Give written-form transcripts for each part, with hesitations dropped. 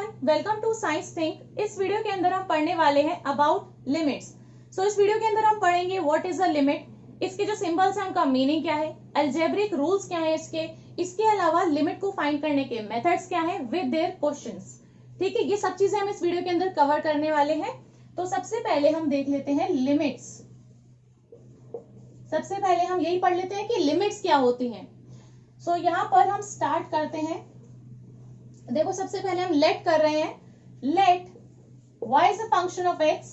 Everyone, welcome to science think. इस video के अंदर हम पढ़ने वाले हैं अबाउट लिमिट्स। इस वीडियो के अंदर हम पढ़ेंगे व्हाट इज अ लिमिट, इसके जो सिंबल्स हैं उनका मीनिंग क्या है, अलजेब्रिक रूल्स क्या है इसके अलावा लिमिट को फाइंड करने के मेथड्स क्या हैं विद देयर क्वेश्चंस। ठीक है, ये सब चीजें हम इस वीडियो के अंदर कवर करने वाले हैं। तो सबसे पहले हम देख लेते हैं लिमिट्स। सबसे पहले हम यही पढ़ लेते हैं कि लिमिट्स क्या होती हैं। यहाँ पर हम स्टार्ट करते हैं। देखो, सबसे पहले हम लेट कर रहे हैं। Let y is a function of x,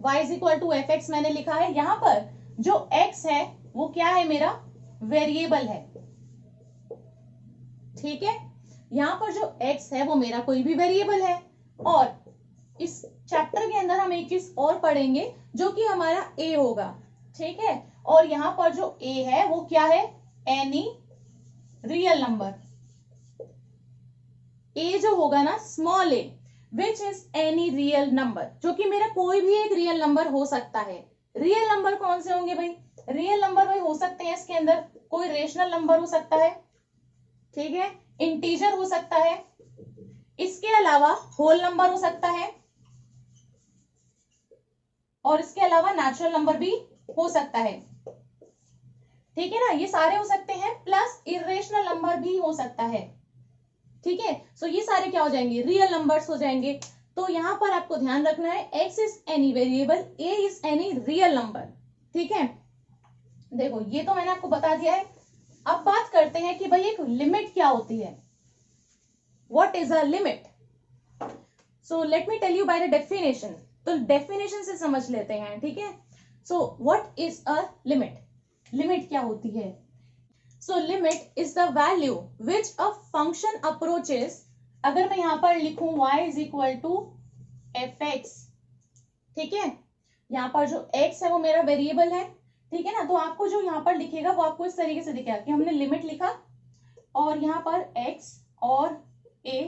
y is equal to F X मैंने लिखा है। यहां पर जो x है वो क्या है, मेरा वेरिएबल है। ठीक है, यहां पर जो x है वो मेरा कोई भी वेरिएबल है। और इस चैप्टर के अंदर हम एक चीज और पढ़ेंगे जो कि हमारा a होगा। ठीक है, और यहां पर जो a है वो क्या है, एनी रियल नंबर। ए जो होगा ना, small A, which is any real number, जो कि मेरा कोई भी एक रियल नंबर हो सकता है। रियल नंबर कौन से होंगे भाई? रियल नंबर भाई हो सकते हैं इसके अंदर कोई रेशनल नंबर हो सकता है, ठीक है, इंटीजर हो सकता है, इसके अलावा होल नंबर हो सकता है, और इसके अलावा नेचुरल नंबर भी हो सकता है। ठीक है ना, ये सारे हो सकते हैं, प्लस इरेशनल नंबर भी हो सकता है। ठीक है, ये सारे क्या हो जाएंगे, रियल नंबर्स हो जाएंगे। तो यहां पर आपको ध्यान रखना है, x is any variable, a is any real number. ठीक है, देखो ये तो मैंने आपको बता दिया है। अब बात करते हैं कि भाई एक लिमिट क्या होती है, what is a limit. Let me tell you by the definition. तो डेफिनेशन से समझ लेते हैं। ठीक है, what is a limit, limit क्या होती है। Limit is the value which a function approaches. अगर मैं यहां पर लिखूं y is equal to F x, ठीक है, यहां पर जो x है वो मेरा वेरिएबल है। ठीक है ना, तो आपको जो यहां पर लिखेगा वो आपको इस तरीके से दिखेगा कि हमने लिमिट लिखा और यहां पर x और a,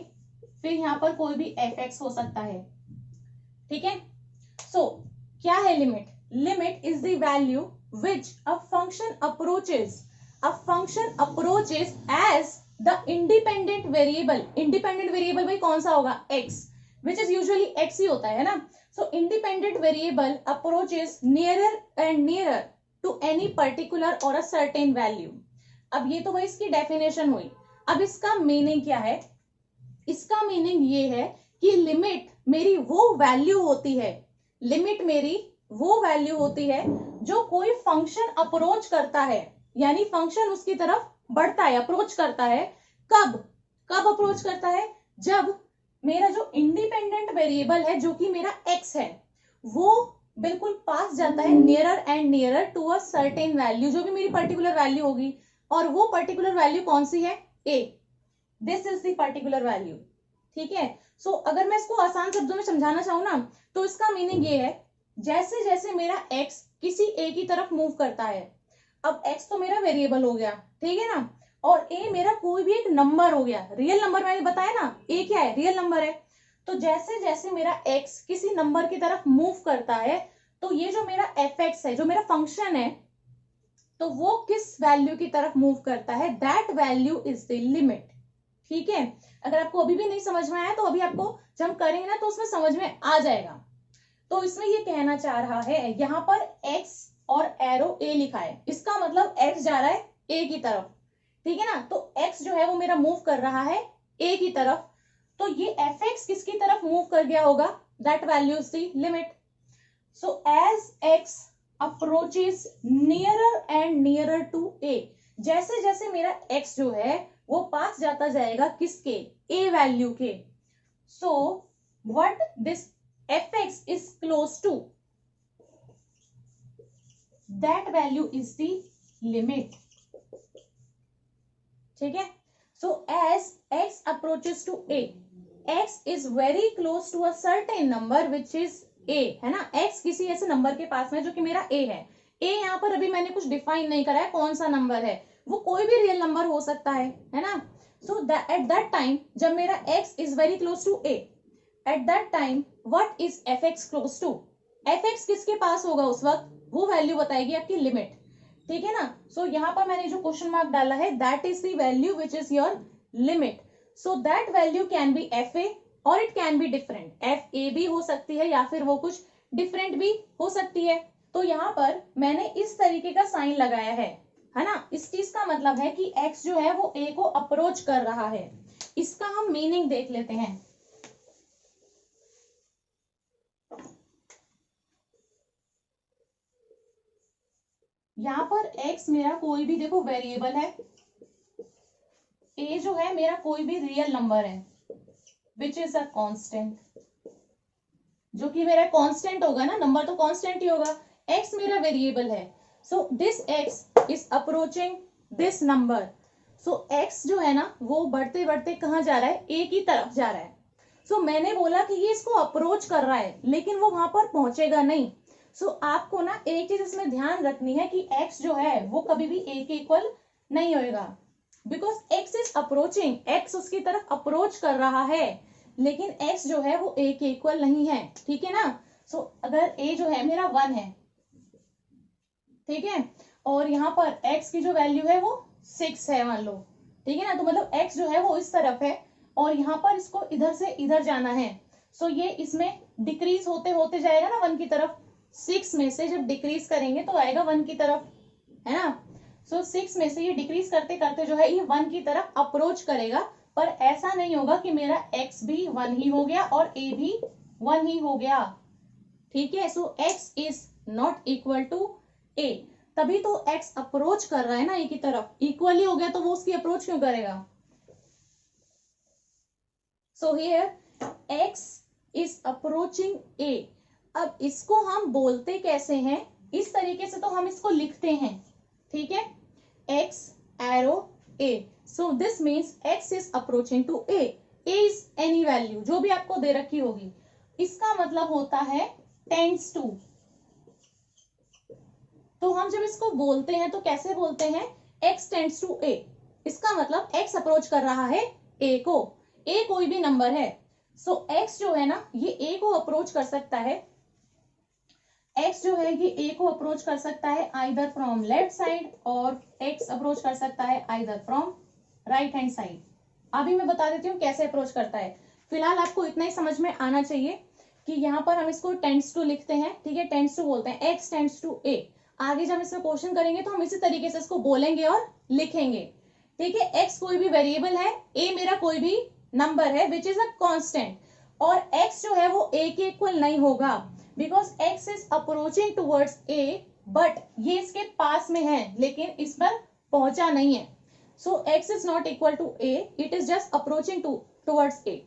फिर यहां पर कोई भी एफ एक्स हो सकता है। ठीक है, क्या है limit? Limit is the value which a function approaches, a function approaches as the independent variable। independent variable भाई कौन सा होगा, x, which is usually x ही होता है ना। independent variable approaches nearer and nearer to any particular or a certain value। अब ये तो भाई इसकी डेफिनेशन हुई। अब इसका मीनिंग क्या है? इसका मीनिंग ये है कि लिमिट मेरी वो वैल्यू होती है, लिमिट मेरी वो वैल्यू होती है जो कोई फंक्शन अप्रोच करता है, यानी फंक्शन उसकी तरफ बढ़ता है, अप्रोच करता है। कब कब अप्रोच करता है? जब मेरा जो इंडिपेंडेंट वेरिएबल है जो कि मेरा x है वो बिल्कुल पास जाता है, nearer and nearer to a certain value, जो भी मेरी पर्टिकुलर वैल्यू होगी। और वो पर्टिकुलर वैल्यू कौन सी है? a। This is the particular value. ठीक है, अगर मैं इसको आसान शब्दों में समझाना चाहूं ना, तो इसका मीनिंग ये है, जैसे जैसे मेरा x किसी a की तरफ मूव करता है, अब x तो मेरा वेरिएबल हो गया, ठीक है ना, और a मेरा कोई भी एक नंबर हो गया, रियल नंबर मैंने बताया ना, a क्या है, रियल नंबर है। तो जैसे जैसे मेरा x किसी नंबर की तरफ मूव करता है, तो ये जो मेरा fx है, जो मेरा फंक्शन है, तो वो किस वैल्यू की तरफ मूव करता है, that value is the limit. ठीक है, अगर आपको अभी भी नहीं समझ में आया तो अभी आपको जब हम करेंगे ना तो उसमें समझ में आ जाएगा। तो इसमें ये कहना चाह रहा है, यहाँ पर x और एरो a लिखा है, इसका मतलब x जा रहा है a की तरफ। ठीक है ना, तो x जो है वो मेरा मूव कर रहा है a की तरफ, तो ये fx किसकी तरफ मूव कर गया होगा, that value is the limit. So as x approaches nearer and nearer to a, जैसे जैसे मेरा x जो है वो पास जाता जाएगा किसके, a वैल्यू के। So what this fx is close to, that value is the limit। ठीक है, as x approaches to a, x is very close to a certain number which is a, है ना, x किसी ऐसे number के पास में जो कि मेरा a है। a यहाँ पर अभी मैंने कुछ डिफाइन नहीं करा है कौन सा नंबर है, वो कोई भी रियल नंबर हो सकता है ना। एट दैट टाइम जब मेरा x is very close to a, at that time what is fx close to, fx किसके पास होगा उस वक्त, वो वैल्यू बताएगी आपकी लिमिट। ठीक है ना, यहाँ पर मैंने जो क्वेश्चन मार्क डाला है, that is the value which is your limit. So that value can be F A और it can be different, F A भी हो सकती है या फिर वो कुछ डिफरेंट भी हो सकती है। तो यहाँ पर मैंने इस तरीके का साइन लगाया है ना। इस चीज का मतलब है कि x जो है वो a को अप्रोच कर रहा है। इसका हम मीनिंग देख लेते हैं। यहाँ पर x मेरा कोई भी देखो वेरिएबल है, a जो है मेरा कोई भी रियल नंबर है विच इज अ कांस्टेंट, जो कि मेरा कांस्टेंट होगा ना, नंबर तो कांस्टेंट ही होगा। x मेरा वेरिएबल है, so this x is approaching this number. So x जो है ना वो बढ़ते बढ़ते कहाँ जा रहा है, a की तरफ जा रहा है। सो मैंने बोला कि ये इसको अप्रोच कर रहा है लेकिन वो वहां पर पहुंचेगा नहीं। सो आपको ना एक चीज इसमें ध्यान रखनी है कि x जो है वो कभी भी a के इक्वल नहीं होएगा, because x is approaching, x उसकी तरफ अप्रोच कर रहा है लेकिन x जो है वो a के इक्वल नहीं है, ठीक है ना। सो अगर a जो है मेरा 1 है, ठीक है, और यहाँ पर x की जो वैल्यू है वो 6 है मान लो, ठीक है ना, तो मतलब x जो है वो इस तरफ है और यहाँ पर इसको इधर से इधर जाना है। सो ये इसमें डिक्रीज होते होते जाएगा ना 1 की तरफ, 6 में से जब डिक्रीज करेंगे तो आएगा 1 की तरफ, है ना। सो 6 में से ये डिक्रीज करते करते जो है ये 1 की तरफ अप्रोच करेगा, पर ऐसा नहीं होगा कि मेरा x भी 1 ही हो गया और a भी 1 ही हो गया, ठीक है। So x is not equal to a, तभी तो x अप्रोच कर रहा है ना a की तरफ, इक्वल ही हो गया तो वो उसकी अप्रोच क्यों करेगा। So here x is approaching a। अब इसको हम बोलते कैसे हैं, इस तरीके से तो हम इसको लिखते हैं, ठीक है, x arrow a। So this means x is approaching to a, a is any value जो भी आपको दे रखी होगी, इसका मतलब होता है टेंड्स टू। तो हम जब इसको बोलते हैं तो कैसे बोलते हैं, x टेंड्स टू a, इसका मतलब x अप्रोच कर रहा है a को, a कोई भी नंबर है। सो x जो है ना ये a को अप्रोच कर सकता है, x जो है ये a को अप्रोच कर सकता है आइदर फ्रॉम लेफ्ट साइड और x अप्रोच कर सकता है either from right hand side. अभी मैं बता देती हूँ कैसे अप्रोच करता है। फिलहाल आपको इतना ही समझ में आना चाहिए कि यहाँ पर हम इसको टेंड्स टू लिखते हैं, ठीक है, टेंड्स टू बोलते हैं, x टेंड्स टू a। आगे जब इसमें क्वेश्चन करेंगे तो हम इसी तरीके से इसको बोलेंगे और लिखेंगे, ठीक है। x कोई भी वेरिएबल है, a मेरा कोई भी नंबर है विच इज अ कांस्टेंट, और x जो है वो a के इक्वल नहीं होगा because x is approaching towards a, but ये इसके पास में है लेकिन इस पर पहुंचा नहीं है। So x is not equal to a, it is just approaching towards a,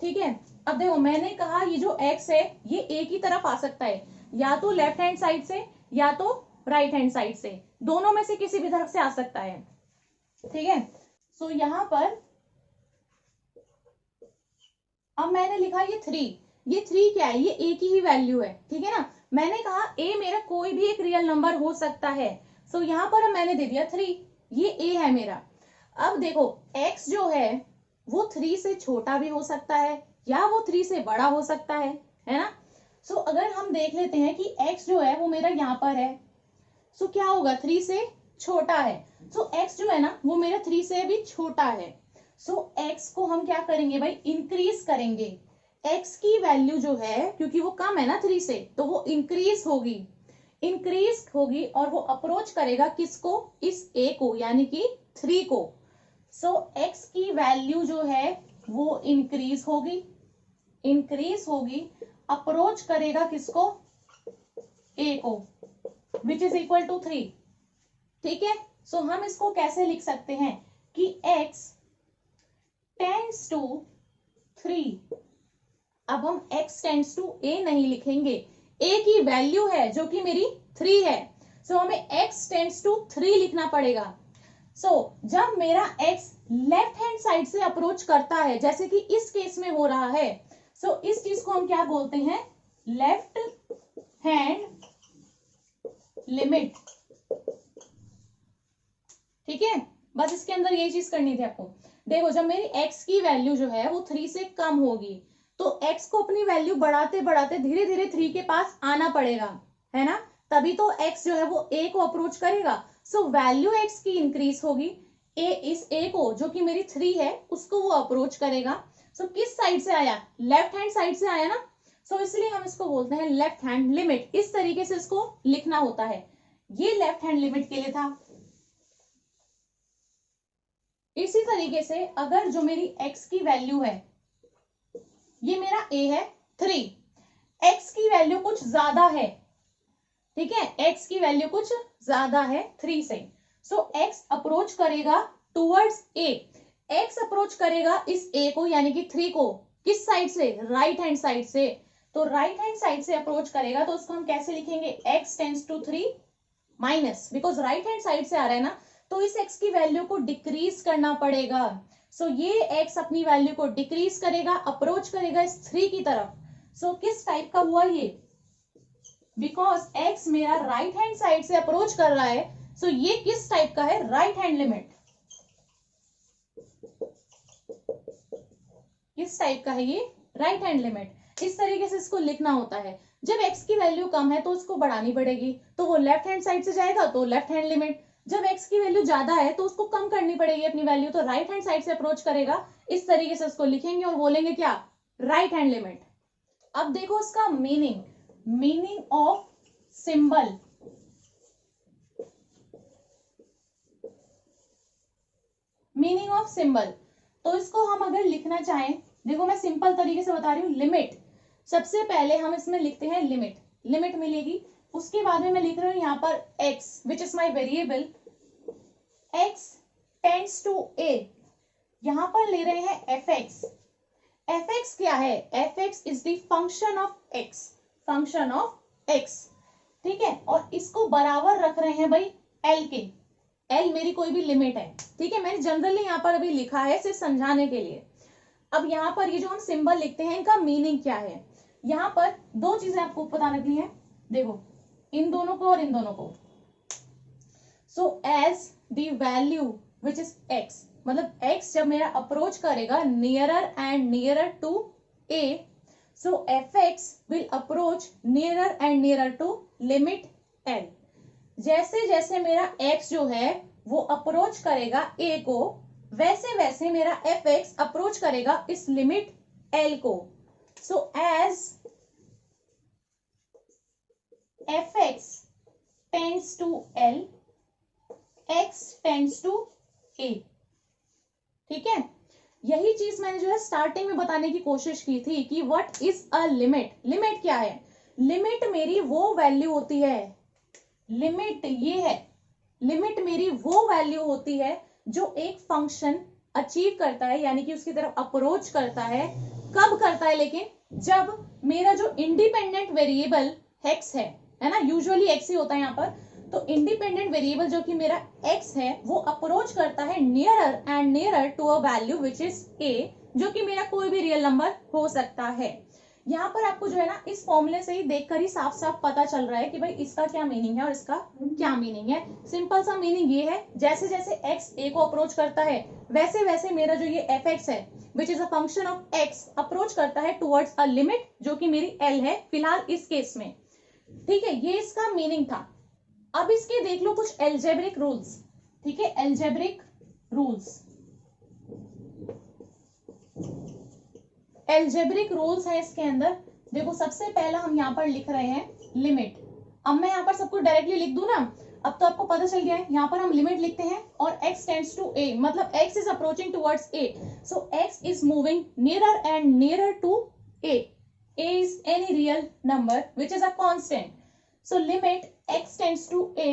ठीक है। अब देखो मैंने कहा ये जो x है ये a की तरफ आ सकता है, या तो लेफ्ट हैंड साइड से या तो राइट हैंड साइड से, दोनों में से किसी भी तरफ से आ सकता है, ठीक है। सो यहां पर अब मैंने लिखा ये 3, ये 3 क्या है, ये a की ही वैल्यू है, ठीक है ना। मैंने कहा a मेरा कोई भी एक रियल नंबर हो सकता है, सो यहां पर मैंने दे दिया 3, ये a है मेरा। अब देखो x जो है वो 3 से छोटा भी हो सकता है या वो 3 से बड़ा हो सकता है ना। सो अगर हम देख लेते हैं कि x जो है वो मेरा यहाँ पर है, सो क्या होगा, 3 से छोटा है, सो x जो है ना वो मेरा 3 से भी छोटा है। सो x को हम क्या करेंगे भाई, इंक्रीज करेंगे। x की वैल्यू जो है क्योंकि वो कम है ना 3 से, तो वो इंक्रीज होगी और वो अप्रोच करेगा किसको, इस a को, यानी कि 3 को। सो x की वैल्यू जो है वो इंक्रीज होगी, अप्रोच करेगा किसको, a को, विच इज इक्वल टू 3, ठीक है। सो हम इसको कैसे लिख सकते हैं कि x टेंड्स टू 3। अब हम x टेंड्स टू a नहीं लिखेंगे, a की वैल्यू है जो कि मेरी 3 है, सो हमें x टेंड्स टू 3 लिखना पड़ेगा। सो जब मेरा x लेफ्ट हैंड साइड से अप्रोच करता है जैसे कि इस केस में हो रहा है, सो इस चीज को हम क्या बोलते हैं, लेफ्ट हैंड लिमिट, ठीक है। बस इसके अंदर यही चीज करनी थी आपको। देखो जब मेरी x की वैल्यू जो है वो 3 से कम होगी तो x को अपनी वैल्यू बढ़ाते बढ़ाते धीरे धीरे 3 के पास आना पड़ेगा, है ना, तभी तो x जो है वो a को अप्रोच करेगा। सो वैल्यू x की इंक्रीज होगी, इस ए को जो कि मेरी 3 है उसको वो अप्रोच करेगा। सो किस साइड से आया, लेफ्ट हैंड साइड से आया ना, सो इसलिए हम इसको बोलते हैं लेफ्ट हैंड लिमिट। इस तरीके से इसको लिखना होता है। ये लेफ्ट हैंड लिमिट के लिए था। इसी तरीके से अगर जो मेरी x की वैल्यू है, ये मेरा a है 3, x की वैल्यू कुछ ज्यादा है, ठीक है, x की वैल्यू कुछ ज्यादा है 3 से, सो x अप्रोच करेगा टूवर्ड्स a। x अप्रोच करेगा इस a को यानी कि 3 को किस साइड से, राइट हैंड साइड से। तो राइट हैंड साइड से अप्रोच करेगा तो उसको हम कैसे लिखेंगे, x tends to 3 minus, because right hand side से आ रहा है ना, तो इस x की वैल्यू को डिक्रीज करना पड़ेगा। सो ये x अपनी वैल्यू को डिक्रीज करेगा, अप्रोच करेगा इस 3 की तरफ। सो किस टाइप का हुआ ये, बिकॉज x मेरा राइट हैंड साइड से अप्रोच कर रहा है, सो ये किस टाइप का है, राइट हैंड लिमिट। किस टाइप का है ये, राइट हैंड लिमिट। इस तरीके से इसको लिखना होता है। जब x की वैल्यू कम है तो उसको बढ़ानी पड़ेगी, तो वो लेफ्ट हैंड साइड से जाएगा तो लेफ्ट हैंड लिमिट। जब x की वैल्यू ज्यादा है तो उसको कम करनी पड़ेगी अपनी वैल्यू, तो राइट हैंड साइड से अप्रोच करेगा। इस तरीके से उसको लिखेंगे और बोलेंगे क्या, राइट हैंड लिमिट। अब देखो इसका meaning, meaning of symbol. Meaning of symbol, तो इसको हम अगर लिखना चाहें, देखो मैं सिंपल तरीके से बता रही हूँ। लिमिट, सबसे पहले हम इसमें लिखते हैं लिमिट, लिमिट मिलेगी। उसके बाद में मैं लिख रही हूँ यहाँ पर x which is my variable, x tends to a। यहां पर ले रहे हैं fx। fx क्या है, fx is the function of x, function of x, ठीक है। और इसको बराबर रख रहे हैं भाई l के, l मेरी कोई भी लिमिट है, ठीक है। मैंने जनरली यहाँ पर अभी लिखा है सिर्फ समझाने के लिए। अब यहाँ पर ये जो हम सिंबल लिखते हैं इनका मीनिंग क्या है, यहाँ पर दो चीजें आपको पता रखनी है। देखो इन दोनों को और इन दोनों को। So as the value which is x, मतलब x जब मेरा अप्रोच करेगा nearer and nearer to a, so fx will approach nearer and nearer to limit l। जैसे जैसे मेरा x जो है वो अप्रोच करेगा a को, वैसे वैसे मेरा fx अप्रोच करेगा इस लिमिट l को। So as fx tends to l, x tends to a, ठीक है। यही चीज मैंने जो है स्टार्टिंग में बताने की कोशिश की थी कि what is a limit. Limit क्या है, लिमिट मेरी वो वैल्यू होती है, लिमिट ये है, लिमिट मेरी वो वैल्यू होती है जो एक फंक्शन अचीव करता है, यानी कि उसकी तरफ अप्रोच करता है। कब करता है लेकिन, जब मेरा जो इंडिपेंडेंट वेरिएबल x है ना, यूजुअली x ही होता है यहाँ पर, तो इंडिपेंडेंट वेरिएबल जो कि मेरा x है वो अप्रोच करता है nearer and nearer to a value which is a, जो कि मेरा कोई भी रियल नंबर हो सकता है। यहाँ पर आपको जो है ना इस फॉर्मूले से ही देखकर ही साफ साफ पता चल रहा है कि भाई इसका क्या मीनिंग है और इसका क्या मीनिंग है। सिंपल सा मीनिंग ये है, जैसे जैसे x a को अप्रोच करता है वैसे वैसे मेरा जो ये fx है विच is a function of x approach करता है टुवर्ड्स अ लिमिट जो कि मेरी l है फिलहाल इस केस में, ठीक है। ये इसका मीनिंग था। अब इसके देख लो कुछ एल्जेब्रिक रूल्स, ठीक है, एल्जेब्रिक रूल्स। एल्जेब्रिक रूल्स है इसके अंदर। देखो सबसे पहला हम यहाँ पर लिख रहे हैं लिमिट। अब मैं यहाँ पर सबको डायरेक्टली लिख दूं ना, अब तो आपको पता चल गया है। यहाँ पर हम लिमिट लिखते हैं और x टेंड्स टू a, मतलब x is approaching towards a, so x is moving nearer and nearer to a is any real number which is a constant, so limit x tends to a,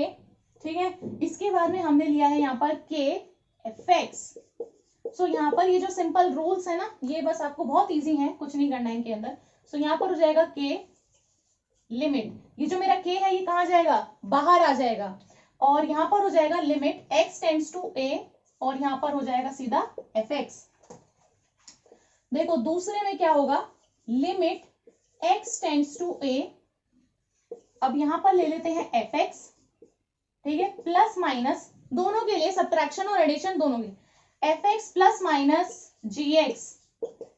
ठीक है। इसके बाद में हमने लिया है यहाँ पर k fx। सो यहाँ पर ये जो सिंपल रूल्स है ना, ये बस आपको बहुत इजी है, कुछ नहीं करना है इनके अंदर। सो यहाँ पर हो जाएगा k लिमिट, ये जो मेरा k है ये कहाँ जाएगा, बाहर आ जाएगा, और यहाँ पर हो जाएगा limit x tends to a, और यहाँ पर हो जाएगा सीधा fx। देखो दूसरे में क्या होगा, limit x tends to a, अब यहां पर ले लेते हैं fx, ठीक है, प्लस माइनस दोनों के लिए, सब्ट्रैक्शन और एडिशन दोनों के, fx plus minus gx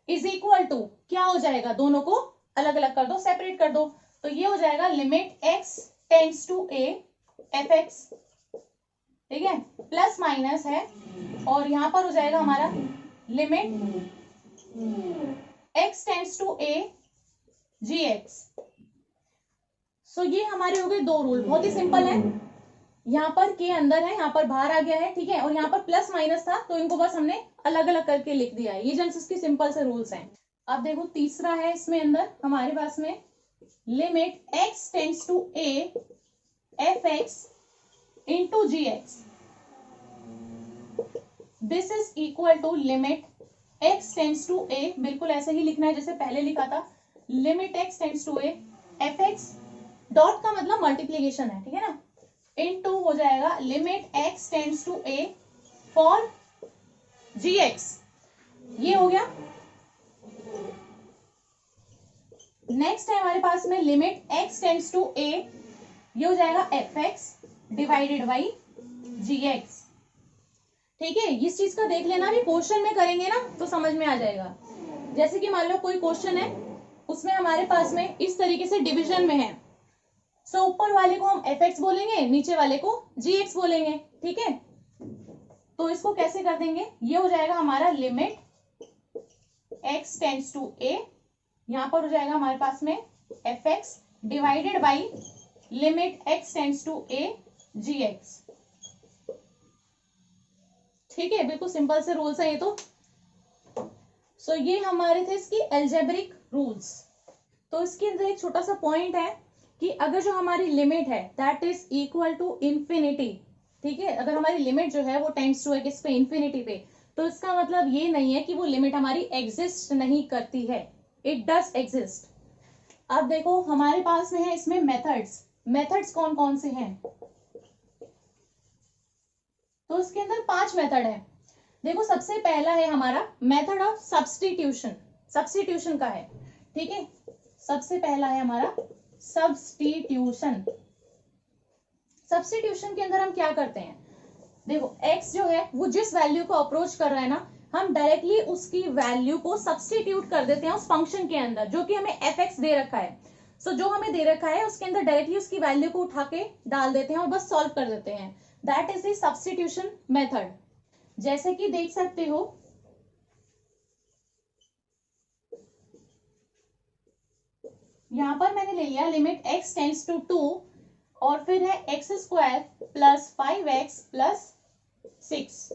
is equal to क्या हो जाएगा, दोनों को अलग अलग कर दो, सेपरेट कर दो, तो ये हो जाएगा limit x tends to a fx ठीक है, प्लस माइनस है और यहां पर हो जाएगा हमारा limit x tends to a gx। So ये हमारे हो गए दो रूल, बहुत ही सिंपल है। यहाँ पर के अंदर है, यहाँ पर बाहर आ गया है, ठीक है, और यहाँ पर प्लस माइनस था तो इनको बस हमने अलग अलग करके लिख दिया है। ये जस्ट इसके सिंपल से रूल्स हैं। अब देखो तीसरा है इसमें अंदर हमारे पास में limit x tends to a fx into gx, this is equal to limit x tends to a, बिल्कुल ऐसे ही लिखना है जैसे पहले लिखा था, limit x tends to a fx, dot का मतलब मल्टीप्लीकेशन है, ठीक है ना, इनटू हो जाएगा limit x tends to a for gx। ये हो गया। नेक्स्ट है हमारे पास में limit x tends to a, ये हो जाएगा fx डिवाइडेड बाई gx। ठीक है, इस चीज का देख लेना, भी क्वेश्चन में करेंगे ना तो समझ में आ जाएगा। जैसे कि मान लो कोई क्वेश्चन है, उसमें हमारे पास में इस तरीके से डिवीजन में है, सो ऊपर वाले को हम fx बोलेंगे, नीचे वाले को gx बोलेंगे, ठीक है। तो इसको कैसे कर देंगे, ये हो जाएगा हमारा limit x tends to a, यहां पर हो जाएगा हमारे पास में fx divided by limit x tends to a gx। ठीक है, बिल्कुल सिंपल से रूल्स है ये तो। सो ये हमारे थे इसकी एल्जेब्रिक रूल्स। तो इसके अंदर एक छोटा सा पॉइंट है कि अगर जो हमारी लिमिट है that is equal to infinity, ठीक है, अगर हमारी लिमिट जो है वो टेंड्स टू है किस पे, इंफिनिटी पे, तो इसका मतलब ये नहीं है कि वो लिमिट हमारी एग्जिस्ट नहीं करती है, इट डज एग्जिस्ट। अब देखो हमारे पास में है इसमें मेथड्स कौन कौन से हैं, तो इसके अंदर 5 मेथड है। देखो सबसे पहला है हमारा मेथड ऑफ सब्स्टिट्यूशन का है, ठीक है, सबसे पहला है हमारा सब्स्टिट्यूशन के अंदर हम क्या करते हैं, देखो x जो है वो जिस वैल्यू को अप्रोच कर रहा है ना, हम डायरेक्टली उसकी वैल्यू को सब्स्टिट्यूट कर देते हैं उस फंक्शन के अंदर जो कि हमें fx दे रखा है। सो जो हमें दे रखा है उसके अंदर डायरेक्टली उसकी वैल्यू को उठा के डाल देते हैं और बस सॉल्व कर देते हैं, that is the substitution method. जैसे कि देख सकते हो यहां पर मैंने ले लिया लिमिट x टेंड्स टू 2 और फिर है x square plus 5x plus 6,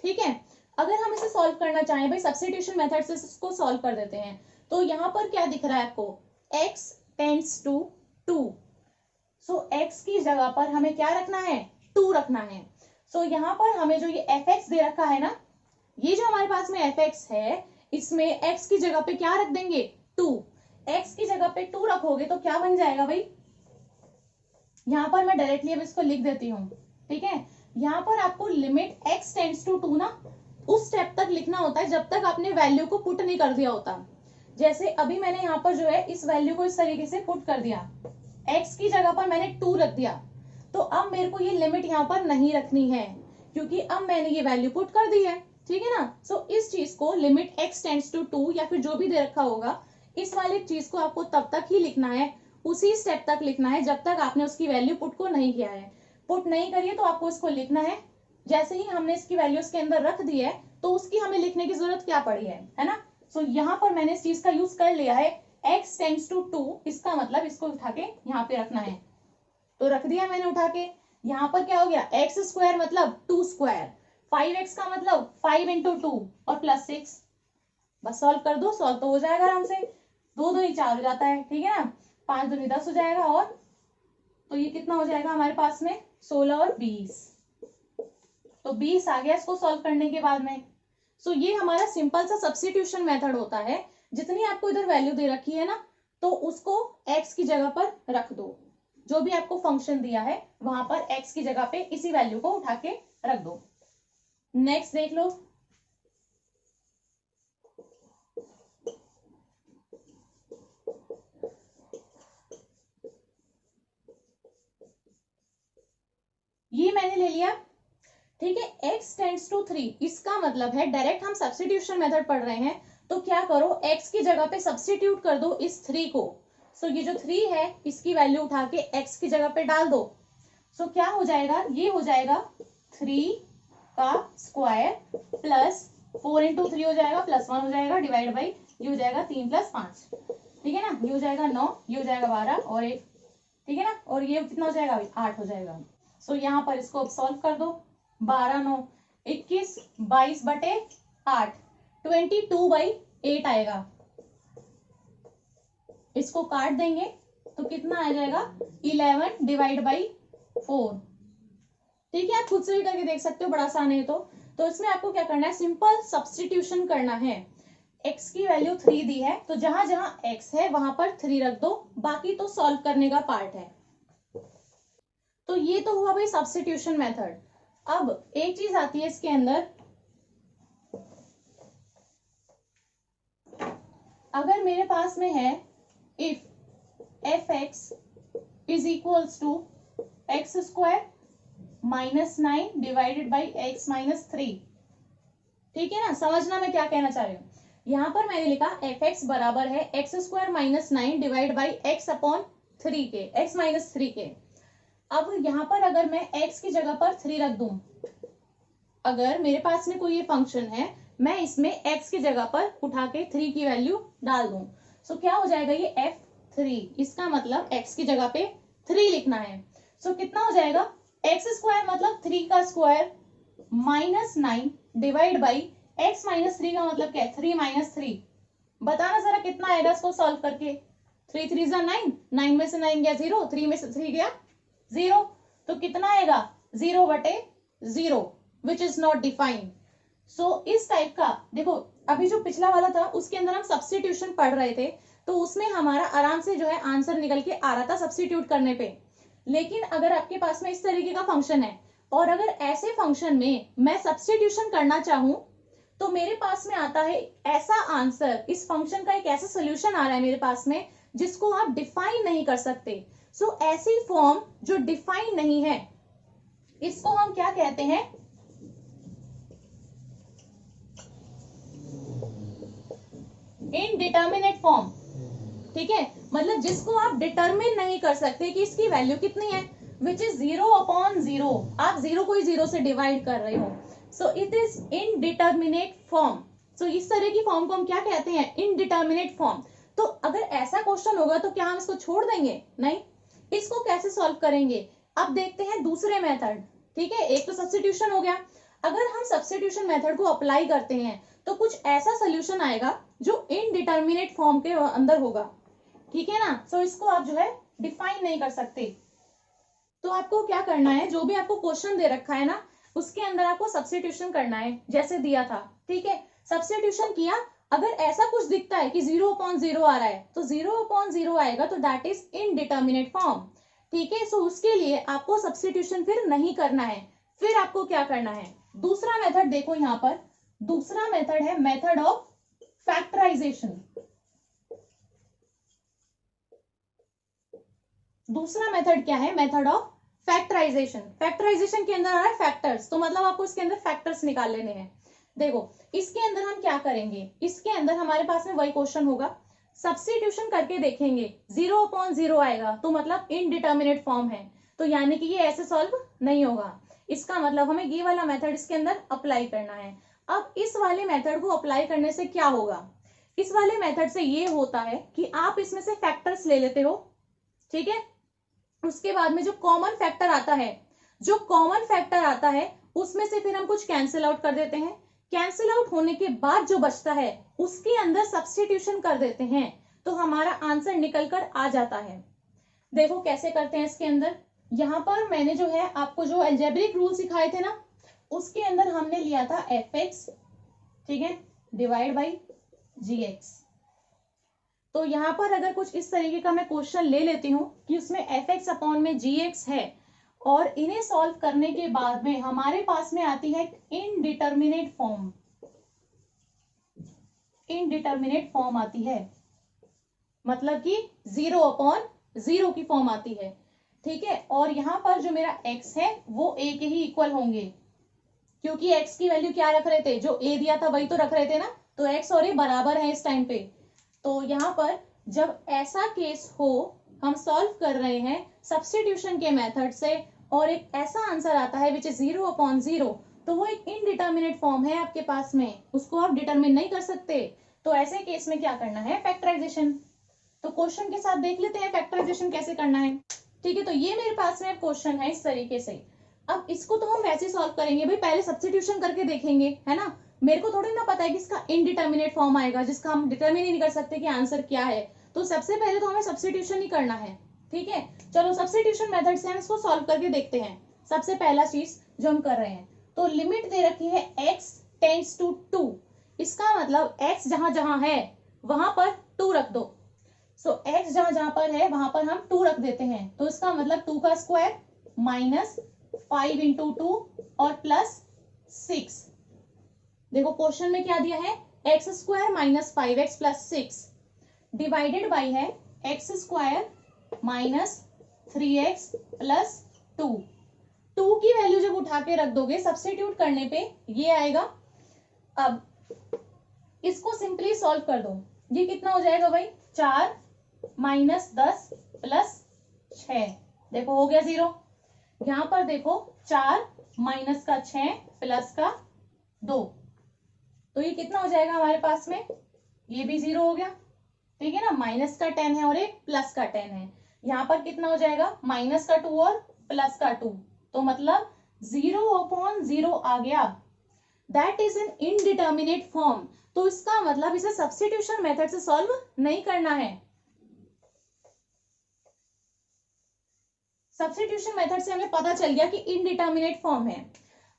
ठीक है। अगर हम इसे सॉल्व करना चाहें, भाई सब्स्टिट्यूशन मेथड से इसको सॉल्व कर देते हैं, तो यहां पर क्या दिख रहा है आपको, x tends to 2, so x की जगह पर हमें क्या रखना है, 2 रखना है। सो यहाँ पर हमें जो ये fx दे रखा है ना, ये जो हमारे पास में fx है, इसमें x की जगह पे क्या रख देंगे, 2, x की जगह पे 2 रखोगे तो क्या बन जाएगा भाई, यहाँ पर मैं डायरेक्टली अब इसको लिख देती हूँ, ठीक है। यहाँ पर आपको लिमिट x टेंड्स टू 2 ना उस स्टेप तक लिखना होता है जब तक आपने वैल्यू को पुट नहीं कर दिया होता। जैसे अभी मैंने यहाँ पर जो है इस वैल्यू को इस तरीके से पुट कर दिया, x की जगह पर मैंने 2 रख दिया, तो अब मेरे को ये लिमिट यहाँ पर नहीं रखनी है क्योंकि अब मैंने ये वैल्यू पुट कर दी है, ठीक है ना। सो इस चीज को लिमिट x टेंड्स टू 2 या फिर जो भी दे रखा होगा, इस वाली चीज को आपको तब तक ही लिखना है, उसी स्टेप तक लिखना है जब तक आपने उसकी वैल्यू पुट को नहीं किया है। पुट नहीं करिए तो आपको इसको लिखना है, जैसे ही हमने इसकी वैल्यू इसके अंदर रख दी है तो उसकी हमें लिखने की जरूरत क्या पड़ी है ना। सो यहाँ पर मैंने इस चीज का यूज कर लिया है, x टेंड्स टू 2, इसका मतलब इसको उठा के यहाँ पे रखना है, तो रख दिया मैंने उठा के। यहाँ पर क्या हो गया, एक्स स्क्वायर मतलब 2 स्क्वायर, 5x का मतलब 5 इंटू 2 और प्लस 6, बस सॉल्व कर दो, सॉल्व तो हो जाएगा आराम से, 2 दूनी 4 हो जाता है, ठीक है ना, 5 दूनी 10 हो जाएगा, और तो ये कितना हो जाएगा हमारे पास में 16 और 20, तो 20 आ गया इसको सॉल्व करने के बाद में। सो ये हमारा सिंपल सा सब्स्टिट्यूशन मेथड होता है, जितनी आपको इधर वैल्यू दे रखी है ना तो उसको x की जगह पर रख दो, जो भी आपको फंक्शन दिया है वहां पर x की जगह पे इसी वैल्यू को उठा के रख दो। नेक्स्ट देख लो, ये मैंने ले लिया, ठीक है, x टेंड्स टू 3, इसका मतलब है डायरेक्ट हम सब्स्टिट्यूशन मेथड पढ़ रहे हैं, तो क्या करो x की जगह पे सब्स्टिट्यूट कर दो इस 3 को। सो ये जो 3 है इसकी वैल्यू उठा के x की जगह पे डाल दो, सो क्या हो जाएगा, ये हो जाएगा 3 का स्क्वायर प्लस 4 इंटू 3 हो जाएगा प्लस 1 हो जाएगा डिवाइड बाई ये हो जाएगा 3 प्लस 5, ठीक है ना, ये हो जाएगा 9, ये हो जाएगा 12 और 1, ठीक है ना, और ये कितना हो जाएगा 8 हो जाएगा। सो यहाँ पर इसको अब सॉल्व कर दो, 12 9 21 22 बटे 8 22/8 आएगा। इसको काट देंगे तो कितना आ जाएगा 11 डिवाइड बाई 4, ठीक है, आप खुद से भी करके देख सकते हो, बड़ा आसान है। तो इसमें आपको क्या करना है, सिंपल सब्स्टिट्यूशन करना है। x की वैल्यू 3 दी है तो जहां जहां x है वहां पर 3 रख दो, बाकी तो सॉल्व करने का पार्ट है। तो ये तो हुआ भाई सब्स्टिट्यूशन मेथड। अब एक चीज आती है इसके अंदर, अगर मेरे पास में है if fx is equals to x square -9 divided by x -3, ठीक है ना, समझना मैं क्या कहना चाह रही हूँ। यहां पर मैंने लिखा fx बराबर है x square -9 divide by x upon 3 के, x -3 के। अब यहां पर अगर मैं x की जगह पर 3 रख दूं, अगर मेरे पास में कोई ये फंक्शन है, मैं इसमें x की जगह पर उठा के 3 की वैल्यू डाल दूं, सो क्या हो जाएगा ये f3, इसका मतलब x की जगह पे 3 लिखना है। सो कितना हो जाएगा एक्स स्क्वायर मतलब 3 का स्क्वायर -9 डिवाइड बाई x -3 का मतलब क्या है 3 - 3, बताना जरा कितना आएगा इसको सॉल्व करके। 3 3 9, 9 में से 9 गया 0, 3 में से 3 गया 0, तो कितना आएगा 0/0 विच इज नॉट डिफाइंड। सो इस टाइप का देखो, अभी जो पिछला वाला था उसके अंदर हम सब्स्टिट्यूशन पढ़ रहे थे, तो उसमें हमारा आराम से जो है आंसर निकल के आ रहा था सब्स्टिट्यूट करने पे। लेकिन अगर आपके पास में इस तरीके का फंक्शन है और अगर ऐसे फंक्शन में मैं सब्स्टिट्यूशन करना चाहूं, तो मेरे पास में आता है ऐसा आंसर, इस फंक्शन का एक ऐसा सोल्यूशन आ रहा है मेरे पास में जिसको आप डिफाइन नहीं कर सकते। सो ऐसी फॉर्म जो डिफाइन नहीं है, इसको हम क्या कहते हैं, इनडिटर्मिनेट फॉर्म, ठीक है, मतलब जिसको आप डिटरमिन नहीं कर सकते कि इसकी वैल्यू कितनी है, विच इज 0/0, आप 0 को ही 0 से डिवाइड कर रहे हो, so it is indeterminate form. So इस तरह की फॉर्म को हम क्या कहते हैं, इनडिटर्मिनेट फॉर्म। तो अगर ऐसा क्वेश्चन होगा तो क्या हम इसको छोड़ देंगे, नहीं, इसको कैसे सॉल्व करेंगे। अब देखते हैं दूसरे मेथड, ठीक है, एक तो सब्स्टिट्यूशन हो गया, अगर हम सब्स्टिट्यूशन मेथड को अप्लाई करते हैं तो कुछ ऐसा सोल्यूशन आएगा जो इनडिटर्मिनेट फॉर्म के अंदर होगा, ठीक है ना। सो इसको आप जो है डिफाइन नहीं कर सकते। तो आपको क्या करना है, जो भी आपको क्वेश्चन दे रखा है ना, उसके अंदर आपको सब्स्टिट्यूशन करना है जैसे दिया था, ठीक है, सब्स्टिट्यूशन किया, अगर ऐसा कुछ दिखता है कि 0/0 आ रहा है तो 0/0 आएगा, तो दैट इज इनडिटर्मिनेट फॉर्म, ठीक है। सो उसके लिए आपको सब्स्टिट्यूशन फिर नहीं करना है, फिर आपको क्या करना है, दूसरा मेथड देखो, यहां पर दूसरा मेथड है मेथड ऑफ फैक्टराइजेशन। दूसरा मेथड क्या है, मेथड ऑफ फैक्टराइजेशन। फैक्टराइजेशन के अंदर आ रहा है फैक्टर्स, तो मतलब आपको इसके अंदर फैक्टर्स निकाल लेने हैं। देखो इसके अंदर हम क्या करेंगे, इसके अंदर हमारे पास में वही क्वेश्चन होगा, सब्स्टिट्यूशन करके देखेंगे, 0/0 आएगा तो मतलब इनडिटर्मिनेट फॉर्म है, तो यानी कि ये ऐसे सॉल्व नहीं होगा, इसका मतलब हमें ये वाला मेथड इसके अंदर अप्लाई करना है। अब इस वाले मेथड को अप्लाई करने से क्या होगा, इस वाले मेथड से ये होता है कि आप इसमें से फैक्टर्स ले लेते हो, ठीक है, उसके बाद में जो कॉमन फैक्टर आता है, जो कॉमन फैक्टर आता है उसमें से फिर हम कुछ कैंसिल आउट कर देते हैं, कैंसिल आउट होने के बाद जो बचता है उसके अंदर सब्स्टिट्यूशन कर देते हैं, तो हमारा आंसर निकल कर आ जाता है। देखो कैसे करते हैं इसके अंदर, यहां पर मैंने जो है आपको जो अलजेब्रिक रूल सिखाए थे ना, उसके अंदर हमने लिया था fx, ठीक है, डिवाइड बाई gx। तो यहां पर अगर कुछ इस तरीके का मैं क्वेश्चन ले लेती हूं कि उसमें fx अपॉन में gx है, और इन्हें सॉल्व करने के बाद में हमारे पास में आती है इनडिटर्मिनेट फॉर्म, इनडिटर्मिनेट फॉर्म आती है, मतलब कि 0/0 की फॉर्म आती है, ठीक है, और यहां पर जो मेरा x है वो a के ही इक्वल होंगे, क्योंकि x की वैल्यू क्या रख रहे थे, जो a दिया था वही तो रख रहे थे ना, तो x और a बराबर है इस टाइम पे। तो यहां पर जब ऐसा केस हो, हम सॉल्व कर रहे हैं सब्स्टिट्यूशन के मेथड से, और एक ऐसा आंसर आता है विच इज 0/0, तो वो एक इनडिटर्मिनेट फॉर्म है आपके पास में, उसको आप डिटरमिन नहीं कर सकते। तो ऐसे केस में क्या करना है, फैक्टराइजेशन। तो क्वेश्चन के साथ देख लेते हैं फैक्टराइजेशन कैसे करना है। ठीक है, तो ये मेरे पास में क्वेश्चन है इस तरीके से। अब इसको तो हम वैसे सॉल्व करेंगे भाई, पहले सब्स्टिट्यूशन करके देखेंगे, है ना। मेरे को थोड़ी ना पता है कि इसका इनडिटर्मिनेट फॉर्म आएगा जिसका हम डिटरमिन ही नहीं कर सकते कि आंसर क्या है। तो सबसे पहले तो हमें सब्स्टिट्यूशन ही करना है। ठीक है, चलो सब्स्टिट्यूशन मेथड से हम इसको सॉल्व करके देखते हैं। सबसे पहला चीज जो हम कर रहे हैं, तो लिमिट दे रखी है x टेंड्स टू 2। इसका मतलब x जहां जहां है वहां पर 2 रख दो। सो x जहां जहां पर है वहां पर हम 2 रख देते हैं। तो इसका मतलब 2 का स्क्वायर माइनस 5 इंटू 2 और प्लस 6। देखो क्वेश्चन में क्या दिया है, x square minus 5x plus 6 divided by है x square minus 3x plus 2। 2 की वैल्यू जब उठा के रख दोगे सब्स्टिट्यूट करने पे ये आएगा। अब इसको सिंपली सॉल्व कर दो, ये कितना हो जाएगा भाई, 4 माइनस 10 प्लस 6। देखो हो गया 0। यहां पर देखो 4 माइनस का 6 प्लस का 2, तो ये कितना हो जाएगा हमारे पास में, ये भी 0 हो गया। ठीक है ना, माइनस का 10 है और एक प्लस का 10 है। यहाँ पर कितना हो जाएगा, माइनस का 2 और प्लस का 2, तो मतलब 0/0 आ गया। That is an indeterminate form. तो इसका मतलब इसे सब्स्टिट्यूशन मेथड से सॉल्व नहीं करना है। सब्स्टिट्यूशन मेथड से हमें पता चल गया कि इनडिटर्मिनेट फॉर्म है।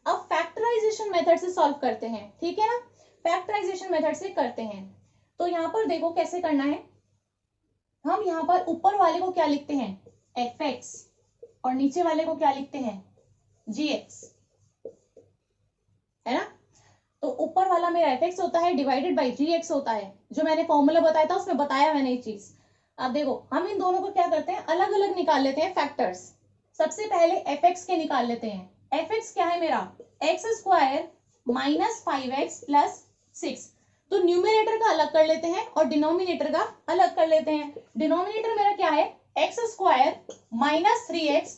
अब फैक्टराइजेशन मेथड से सॉल्व करते हैं। ठीक है ना, फैक्टराइजेशन मेथड से करते हैं। तो यहां पर देखो कैसे करना है, हम यहां पर ऊपर वाले को क्या लिखते हैं, fx, और नीचे वाले को क्या लिखते हैं, gx, है ना। तो ऊपर वाला मेरा fx होता है डिवाइडेड बाई gx होता है, जो मैंने फॉर्मूला बताया था उसमें बताया मैंने ये चीज। अब देखो हम इन दोनों को क्या करते हैं, अलग अलग निकाल लेते हैं फैक्टर्स। सबसे पहले fx के निकाल लेते हैं। fx क्या है मेरा, x square minus 5x plus 6। तो न्यूमरेटर का अलग कर लेते हैं और डिनोमिनेटर का अलग कर लेते हैं। डिनोमिनेटर मेरा क्या है, x square minus 3x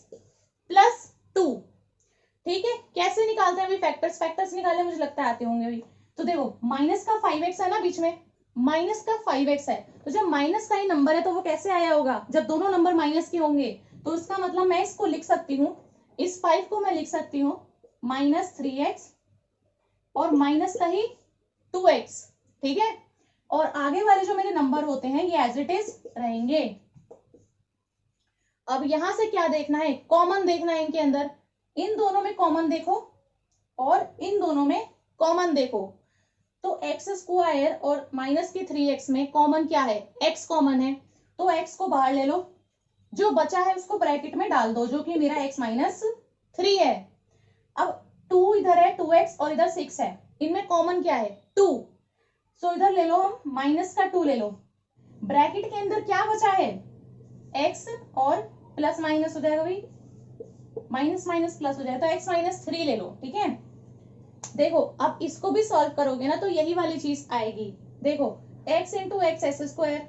plus 2। ठीक है, कैसे निकालते हैं अभी फैक्टर्स, फैक्टर्स निकालने मुझे लगता है आते होंगे अभी। तो देखो माइनस का 5x है ना बीच में, माइनस का 5x है, तो जब माइनस का ही नंबर है तो वो कैसे आया होगा, जब दोनों नंबर माइनस के होंगे। तो इसका मतलब मैं इसको लिख सकती हूँ, इस 5 को मैं लिख सकती हूँ माइनस 3x और माइनस का ही 2x। ठीक है, और आगे वाले जो मेरे नंबर होते हैं ये एज इट इज रहेंगे। अब यहां से क्या देखना है, कॉमन देखना है इनके अंदर। इन दोनों में कॉमन देखो और इन दोनों में कॉमन देखो। तो एक्स स्क्वायर और माइनस के 3x में कॉमन क्या है, x कॉमन है, तो x को बाहर ले लो, जो बचा है उसको ब्रैकेट में डाल दो, जो कि मेरा x माइनस 3 है। अब 2 इधर है 2x और इधर 6 है, इनमें कॉमन क्या है 2, सो इधर ले लो हम माइनस का 2 ले लो। ब्रैकेट के अंदर क्या बचा है, x और प्लस माइनस हो जाएगा भाई, माइनस माइनस प्लस हो जाएगा, तो x माइनस 3 ले लो। ठीक है, देखो अब इसको भी सॉल्व करोगे ना तो यही वाली चीज आएगी। देखो x into x S square,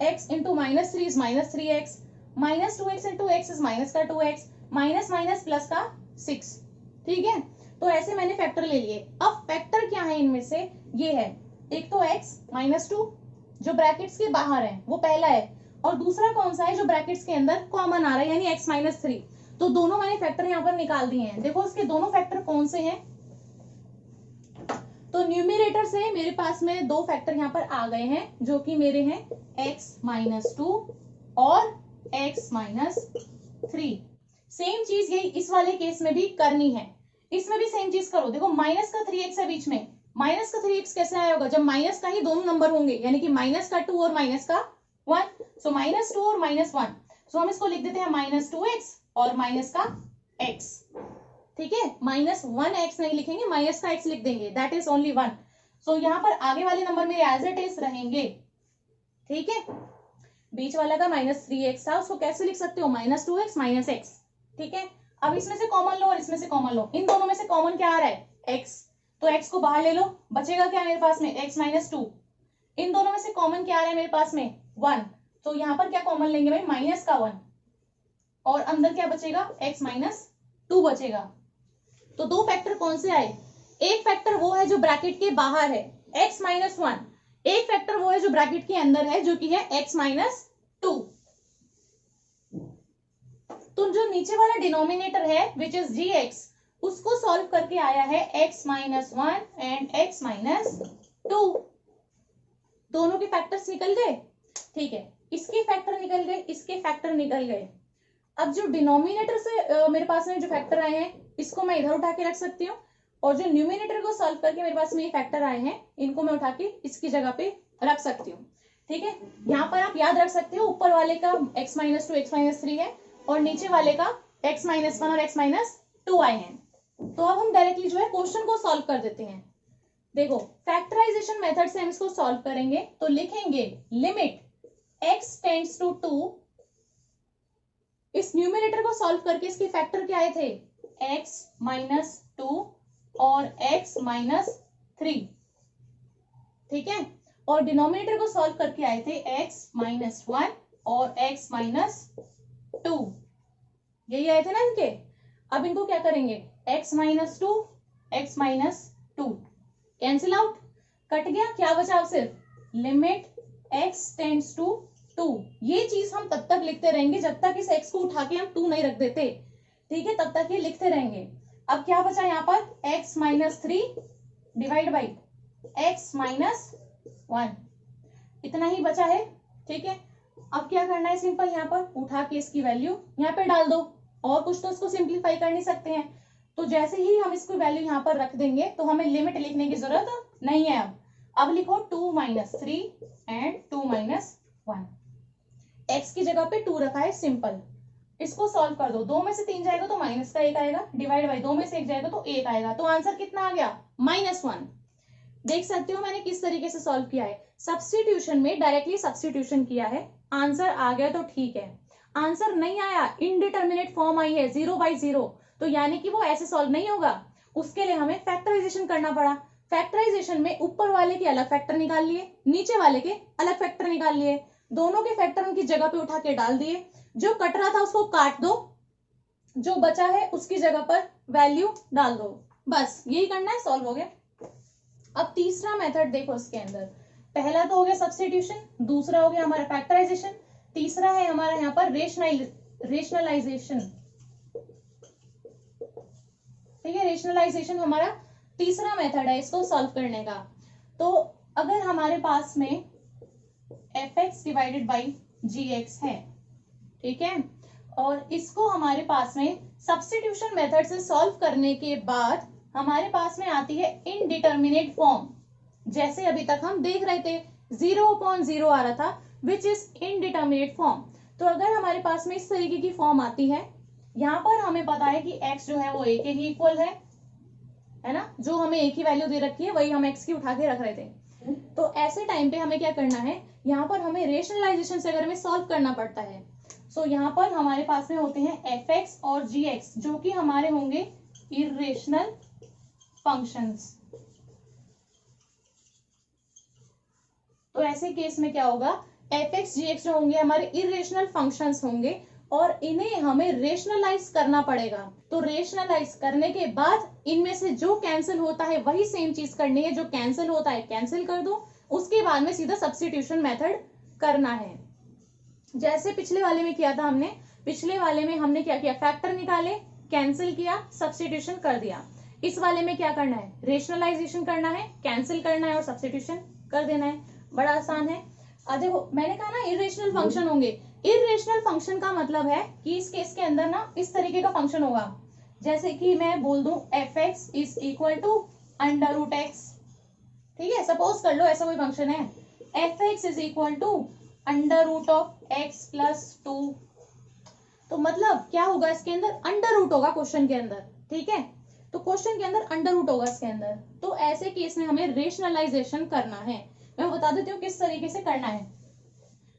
x into minus 3 is minus 3x, minus 2x into x is minus का 2x, माइनस माइनस प्लस का 6। ठीक है, तो ऐसे मैंने फैक्टर ले लिए। अब फैक्टर क्या है इनमें से, ये है एक तो x माइनस 2 जो ब्रैकेट्स के बाहर है वो पहला है, और दूसरा कौन सा है जो ब्रैकेट्स के अंदर कॉमन आ रहा है यानी x माइनस 3। तो दोनों मैंने फैक्टर यहाँ पर निकाल दिए हैं। देखो उसके दोनों फैक्टर कौन से हैं, तो न्यूमरेटर से मेरे पास में 2 फैक्टर यहाँ पर आ गए हैं जो कि मेरे हैं x माइनस 2 और x माइनस 3। सेम चीज यही इस वाले केस में भी करनी है, इसमें भी सेम चीज करो। देखो माइनस का 3x है बीच में, माइनस का 3x कैसे आया होगा, जब माइनस का ही दोनों नंबर होंगे, यानी कि माइनस का 2 और माइनस का 1। सो माइनस 2 और माइनस 1, सो हम इसको लिख देते हैं माइनस 2x और माइनस का x। ठीक है, माइनस 1x नहीं लिखेंगे, माइनस का x लिख देंगे, दैट इज ओनली 1। सो यहाँ पर आगे वाले नंबर मेरे एज इट इज रहेंगे। ठीक है, बीच वाला का माइनस 3x था, उसको कैसे लिख सकते हो, माइनस 2x माइनस x। ठीक है, अब इसमें से कॉमन लो और इसमें से कॉमन लो, इन दोनों में से कॉमन क्या आ रहा है, x, तो x को बाहर ले लो, बचेगा क्या मेरे पास में, x माइनस 2। इन दोनों में से कॉमन क्या आ रहा है मेरे पास में 1, तो यहाँ पर क्या कॉमन लेंगे भाई, माइनस का 1, और अंदर क्या बचेगा x माइनस 2 बचेगा। तो 2 फैक्टर कौन से आए? एक फैक्टर वो है जो ब्रैकेट के बाहर है x माइनस 1, एक फैक्टर वो है जो ब्रैकेट के अंदर है जो कि है x माइनस 2। तो जो नीचे वाला डिनोमिनेटर है विच इज gx, उसको सॉल्व करके आया है x minus 1 and x minus 2। दोनों के फैक्टर्स निकल गए, ठीक है, इसके फैक्टर निकल गए, इसके फैक्टर निकल गए। अब जो डिनोमिनेटर से मेरे पास में जो फैक्टर आए हैं इसको मैं इधर उठा के रख सकती हूँ, और जो न्यूमिनेटर को सॉल्व करके मेरे पास में ये फैक्टर आए हैं इनको मैं उठा के इसकी जगह पे रख सकती हूँ। ठीक है, यहाँ पर आप याद रख सकते हो ऊपर वाले का x माइनस 2 x माइनस 3 है और नीचे वाले का x माइनस 1 और x माइनस 2 आए हैं। तो अब हम डायरेक्टली जो है क्वेश्चन को सॉल्व कर देते हैं। देखो फैक्टराइजेशन मेथड से हम इसको सॉल्व करेंगे तो लिखेंगे लिमिट x टेंड्स टू 2, इस न्यूमिनेटर को सॉल्व करके इसके फैक्टर क्या आए थे x माइनस 2 और x माइनस 3, ठीक है, और डिनोमिनेटर को सॉल्व करके आए थे x माइनस 1 और x माइनस 2, यही आए थे ना इनके। अब इनको क्या करेंगे x minus 2 x minus 2 cancel out, cut गया, क्या बचा अब सिर्फ लिमिट x टेंड्स टू 2। ये चीज हम तब तक लिखते रहेंगे जब तक इस x को उठा के हम 2 नहीं रख देते, ठीक है, तब तक ये लिखते रहेंगे। अब क्या बचा यहाँ पर x minus 3 divide by x minus 1, इतना ही बचा है, ठीक है। अब क्या करना है सिंपल, यहाँ पर उठा के इसकी वैल्यू यहाँ पे डाल दो, और कुछ तो इसको सिंप्लीफाई कर नहीं सकते हैं। तो जैसे ही हम इसको वैल्यू यहाँ पर रख देंगे तो हमें लिमिट लिखने की जरूरत नहीं है। अब लिखो 2 माइनस 3 एंड 2 माइनस 1, x की जगह पे 2 रखा है, सिंपल। इसको सॉल्व कर दो, 2 में से 3 जाएगा तो माइनस का 1 आएगा, डिवाइड बाई 2 में से 1 जाएगा तो 1 आएगा, तो आंसर कितना आ गया -1। देख सकते हो मैंने किस तरीके से सॉल्व किया है, सब्स्टिट्यूशन में डायरेक्टली सब्स्टिट्यूशन किया है, आंसर आ गया तो ठीक है। आंसर नहीं आया, इनडिटर्मिनेट फॉर्म आई है 0 बाई 0, तो यानी कि वो ऐसे सॉल्व नहीं होगा, उसके लिए हमें फैक्टराइजेशन करना पड़ा। फैक्टराइजेशन में ऊपर वाले के अलग फैक्टर निकाल लिए, नीचे वाले के अलग फैक्टर निकाल लिए, दोनों के फैक्टर उनकी जगह पे उठा के डाल दिए, जो कट रहा था उसको काट दो, जो बचा है उसकी जगह पर वैल्यू डाल दो, बस यही करना है, सॉल्व हो गया। अब तीसरा मेथड देखो, इसके अंदर पहला तो हो गया सब्स्टिट्यूशन, दूसरा हो गया हमारा फैक्टराइजेशन, तीसरा है हमारा यहाँ पर रेशनलाइजेशन, ठीक है, रेशनलाइजेशन हमारा तीसरा मेथड है इसको सॉल्व करने का। तो अगर हमारे पास में fx डिवाइडेड बाई gx है, ठीक है, और इसको हमारे पास में सब्स्टिट्यूशन मेथड से सॉल्व करने के बाद हमारे पास में आती है इनडिटर्मिनेट फॉर्म, जैसे अभी तक हम देख रहे थे 0/0 आ रहा था विच इज इनडिटर्मिनेट फॉर्म। तो अगर हमारे पास में इस तरीके की फॉर्म आती है, यहाँ पर हमें पता है कि x जो है वो a के ही इक्वल है ना, जो हमें एक ही वैल्यू दे रखी है वही हम x की उठा के रख रहे थे। तो ऐसे टाइम पे हमें क्या करना है, यहाँ पर हमें रेशनलाइजेशन से अगर हमें सॉल्व करना पड़ता है, सो यहाँ पर हमारे पास में होते हैं fx और gx जो कि हमारे होंगे इर्रेशनल फंक्शंस। तो ऐसे केस में क्या होगा, fx gx जो होंगे हमारे इर्रेशनल फंक्शंस होंगे और इन्हें हमें रेशनलाइज करना पड़ेगा। तो रेशनलाइज करने के बाद इनमें से जो कैंसिल होता है वही सेम चीज करनी है, जो कैंसिल होता है कैंसिल कर दो, उसके बाद में सीधा सब्स्टिट्यूशन मेथड करना है, जैसे पिछले वाले में किया था हमने। पिछले वाले में हमने क्या किया, फैक्टर निकाले, कैंसिल किया, सब्स्टिट्यूशन कर दिया। इस वाले में क्या करना है, रेशनलाइजेशन करना है, कैंसिल करना है और सब्स्टिट्यूशन कर देना है, बड़ा आसान है। देखो मैंने कहा ना इर्रेशनल फंक्शन होंगे, इर्रेशनल फंक्शन का मतलब है कि इस केस के अंदर ना इस तरीके का फंक्शन होगा, जैसे कि मैं बोल दूं fx is equal to under root x, ठीक है, सपोज कर लो ऐसा कोई फंक्शन है, fx is equal to under root of x plus 2, तो मतलब क्या होगा, इसके अंदर अंडर रूट होगा क्वेश्चन के अंदर, ठीक है, तो क्वेश्चन के अंदर अंडर रूट होगा इसके अंदर। तो ऐसे केस में हमें रेशनलाइजेशन करना है, मैं बता देती हूँ किस तरीके से करना है।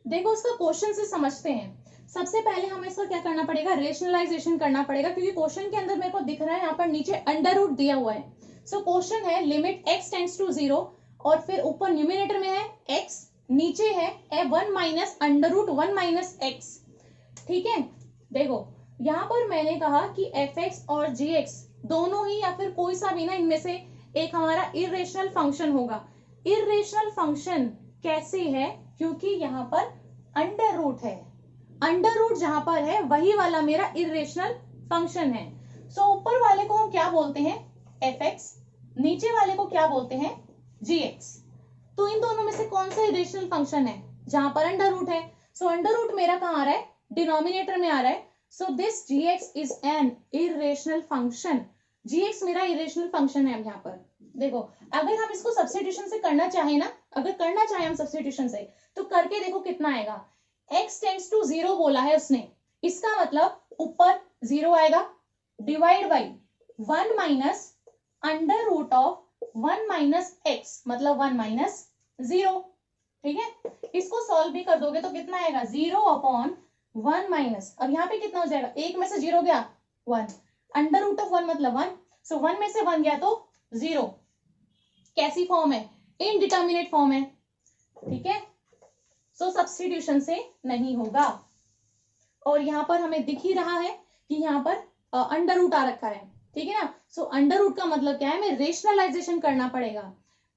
देखो इसका क्वेश्चन से समझते हैं। सबसे पहले हमें इसका क्या करना पड़ेगा, रेशनलाइजेशन करना पड़ेगा, क्योंकि क्वेश्चन के अंदर मेरे को दिख रहा है यहाँ पर नीचे अंडर रूट दिया हुआ है। सो क्वेश्चन है लिमिट x टेंड्स टू 0 और फिर ऊपर न्यूमिनेटर में है x, नीचे है 1 minus under root 1 minus x, ठीक है। देखो यहाँ पर मैंने कहा कि fx और gx दोनों ही या फिर कोई सा भी ना इनमें से एक हमारा इरेशनल फंक्शन होगा। इरेशनल फंक्शन कैसे है, क्योंकि यहाँ पर अंडर रूट है, अंडर रूट जहां पर है वही वाला मेरा इरेशनल फंक्शन है। सो ऊपर वाले को हम क्या बोलते हैं, fx, नीचे वाले को क्या बोलते हैं, gx। तो इन दोनों में से कौन सा इरेशनल फंक्शन है जहां पर अंडर रूट है। सो अंडर रूट मेरा कहाँ आ रहा है, डिनोमिनेटर में आ रहा है। So this gx is an irrational function, gx मेरा इरेशनल फंक्शन है। अब यहाँ पर देखो, अगर हम इसको सब्स्टिट्यूशन से करना चाहें ना, अगर करना चाहें हम सब्स्टिट्यूशन से, तो करके देखो कितना आएगा। x टेंड्स टू 0 बोला है उसने, इसका मतलब ऊपर 0 आएगा, divide by 1 minus under root of 1 minus x, मतलब 1 माइनस 0। ठीक है, इसको सॉल्व भी कर दोगे तो कितना आएगा, 0 अपॉन 1 माइनस, अब यहाँ पे कितना हो जाएगा, एक में से 0 गया 1, अंडर रूट ऑफ 1 मतलब 1, सो 1 में से 1 गया तो 0। कैसी फॉर्म है, इनडिटर्मिनेट फॉर्म है। ठीक है, सो सब्स्टिट्यूशन से नहीं होगा। और यहाँ पर हमें दिख ही रहा है कि यहाँ पर अंडर रूट आ रखा है। ठीक है ना, सो अंडर रूट का मतलब क्या है, हमें रेशनलाइजेशन करना पड़ेगा।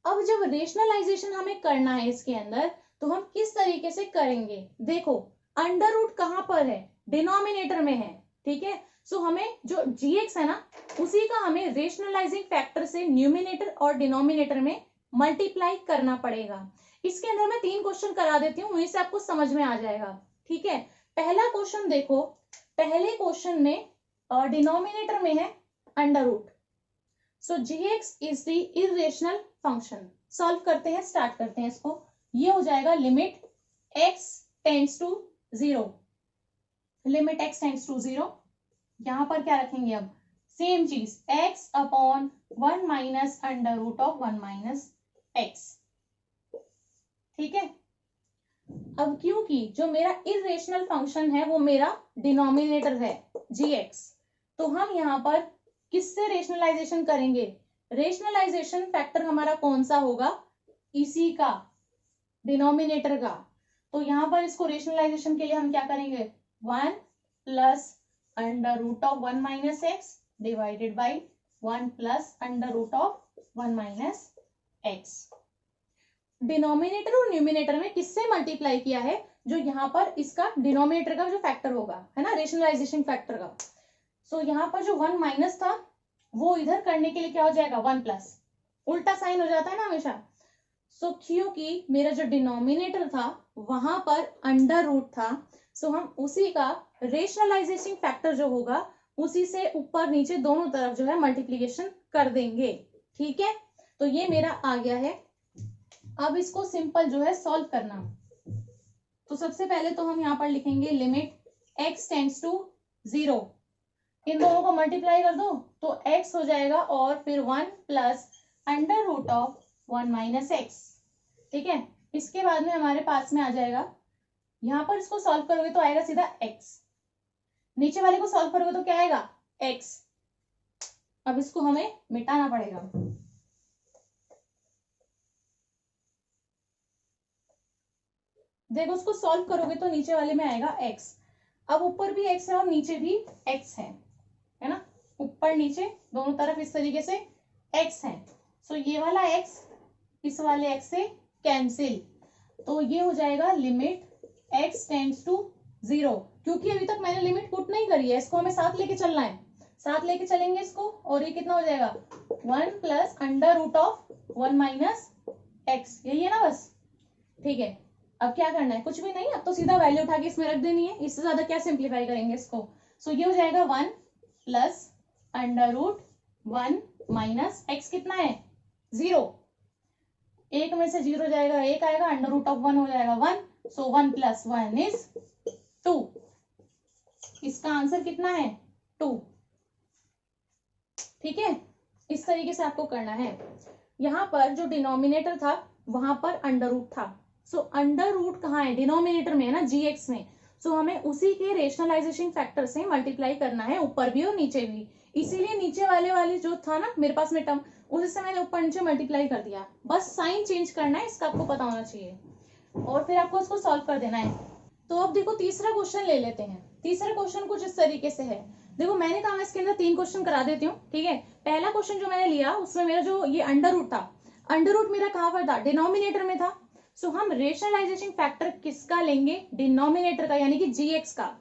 अब जब रेशनलाइजेशन हमें करना है इसके अंदर, तो हम किस तरीके से करेंगे, देखो अंडर रूट कहाँ पर है, डिनोमिनेटर में है। ठीक है, सो हमें जो gx है ना, उसी का हमें रेशनलाइजिंग फैक्टर से न्यूमिनेटर और डिनोमिनेटर में मल्टीप्लाई करना पड़ेगा। इसके अंदर मैं 3 क्वेश्चन करा देती हूँ, वहीं से आपको समझ में आ जाएगा। ठीक है, पहला क्वेश्चन देखो, पहले क्वेश्चन में डिनोमिनेटर में है under root, so gx is the irrational function. Solve करते हैं, स्टार्ट करते हैं इसको। ये हो जाएगा limit x tends to 0, limit x tends to 0। यहां पर क्या रखेंगे, अब सेम चीज, x upon 1 minus under root of 1 minus x. ठीक है, अब क्योंकि जो मेरा इरेशनल फंक्शन है वो मेरा डिनोमिनेटर है gx, तो हम यहाँ पर किससे रेशनलाइजेशन करेंगे, रेशनलाइजेशन फैक्टर हमारा कौन सा होगा, इसी का, डिनोमिनेटर का। तो यहाँ पर इसको रेशनलाइजेशन के लिए हम क्या करेंगे, 1 plus under root of 1 minus x divided by 1 plus under root of 1 minus x. Denominator और न्यूमिनेटर में किससे मल्टीप्लाई किया है, जो यहाँ पर इसका डिनोमिनेटर का जो फैक्टर होगा, है ना, रेशनलाइजेशन फैक्टर का। सो यहाँ पर जो 1 माइनस था वो इधर करने के लिए क्या हो जाएगा, 1 प्लस, उल्टा साइन हो जाता है ना हमेशा। सो क्योंकि मेरा जो डिनोमिनेटर था वहां पर अंडर रूट था, सो हम उसी का रेशनलाइजेशन फैक्टर जो होगा उसी से ऊपर नीचे दोनों तरफ जो है मल्टीप्लीकेशन कर देंगे। ठीक है, तो ये मेरा आ गया है। अब इसको सिंपल जो है सॉल्व करना, तो सबसे पहले तो हम यहाँ पर लिखेंगे लिमिट x टेंड्स टू 0, इन दोनों को मल्टीप्लाई कर दो तो x हो जाएगा और फिर 1 plus under root of 1 minus x. ठीक है, इसके बाद में हमारे पास में आ जाएगा, यहाँ पर इसको सॉल्व करोगे तो आएगा सीधा x, नीचे वाले को सॉल्व करोगे तो क्या आएगा, x। अब इसको हमें मिटाना पड़ेगा। देखो उसको सॉल्व करोगे तो नीचे वाले में आएगा x, अब ऊपर भी x है और नीचे भी x है ना, ऊपर नीचे दोनों तरफ इस तरीके से x है। सो ये वाला x इस वाले x से कैंसिल, तो ये हो जाएगा लिमिट x टेंड्स टू 0। क्योंकि अभी तक मैंने लिमिट पुट नहीं करी है, इसको हमें साथ लेके चलना है, साथ लेके चलेंगे इसको, और ये कितना हो जाएगा, 1 plus under root of 1 minus x, यही है ना बस। ठीक है, अब क्या करना है, कुछ भी नहीं, अब तो सीधा वैल्यू उठा के इसमें रख देनी है, इससे ज्यादा क्या सिंप्लीफाई करेंगे इसको। सो ये हो जाएगा 1 plus under root 1 minus x, कितना है 0, एक में से 0 जाएगा, एक आएगा, अंडर रूट ऑफ 1 हो जाएगा 1, सो 1 प्लस 1 इज 2। इसका आंसर कितना है, 2। ठीक है, इस तरीके से आपको करना है। यहाँ पर जो डिनोमिनेटर था वहां पर अंडर रूट था, सो अंडर रूट कहाँ है, डिनोमिनेटर में है ना, gx में। सो हमें उसी के रेशनलाइजेशन फैक्टर से मल्टीप्लाई करना है, ऊपर भी और नीचे भी। इसीलिए नीचे वाले जो था ना मेरे पास में टर्म, उसी से मैंने ऊपर नीचे मल्टीप्लाई कर दिया, बस साइन चेंज करना है, इसका आपको पता होना चाहिए। और फिर आपको उसको सॉल्व कर देना है। तो अब देखो तीसरा क्वेश्चन ले लेते हैं। तीसरा क्वेश्चन कुछ इस तरीके से है। देखो मैंने कहा मैं इसके अंदर 3 क्वेश्चन करा देती हूँ, ठीक है। पहला क्वेश्चन जो मैंने लिया उसमें मेरा जो ये अंडर रूट था, अंडर रूट मेरा कहाँ पर था, डिनोमिनेटर में था। सो हम रेशनलाइजेशन फैक्टर किसका लेंगे, डिनोमिनेटर का, यानी कि जीएक्स का।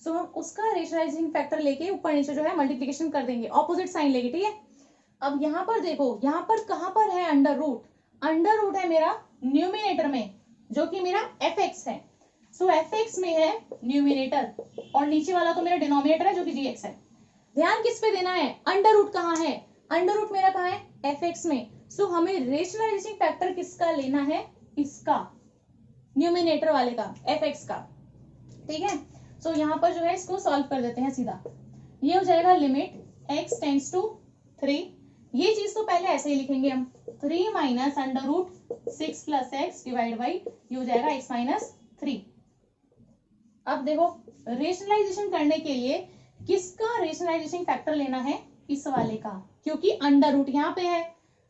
सो हम उसका रेशनलाइजेशन फैक्टर लेके ऊपर नीचे जो है मल्टीप्लीकेशन कर देंगे, ऑपोजिट साइन लेके, ठीक है। अब यहाँ पर देखो, यहाँ पर कहाँ पर है अंडर रूट, अंडर रूट है मेरा न्यूमिनेटर में, जो कि मेरा एफ एक्स है। सो एफ एक्स में है न्यूमिनेटर, और नीचे वाला तो मेरा डिनोमिनेटर है जो कि जीएक्स है। ध्यान किस पे देना है, अंडर रूट कहाँ है, अंडर रूट मेरा कहाँ है, एफ एक्स में। सो हमें रेशनलाइजेशन फैक्टर किसका लेना है, इसका, न्यूमिनेटर वाले का, एफ एक्स का, ठीक है। सो यहाँ पर जो है इसको सॉल्व कर देते हैं सीधा। ये हो जाएगा लिमिट एक्स टेंड्स टू 3, ये चीज तो पहले ऐसे ही लिखेंगे हम, 3 minus under root 6 plus x divide by, ये हो जाएगा x माइनस 3। अब देखो रेशनलाइजेशन करने के लिए किसका रेशनलाइजेशन फैक्टर लेना है, इस वाले का, क्योंकि अंडर रूट यहाँ पे है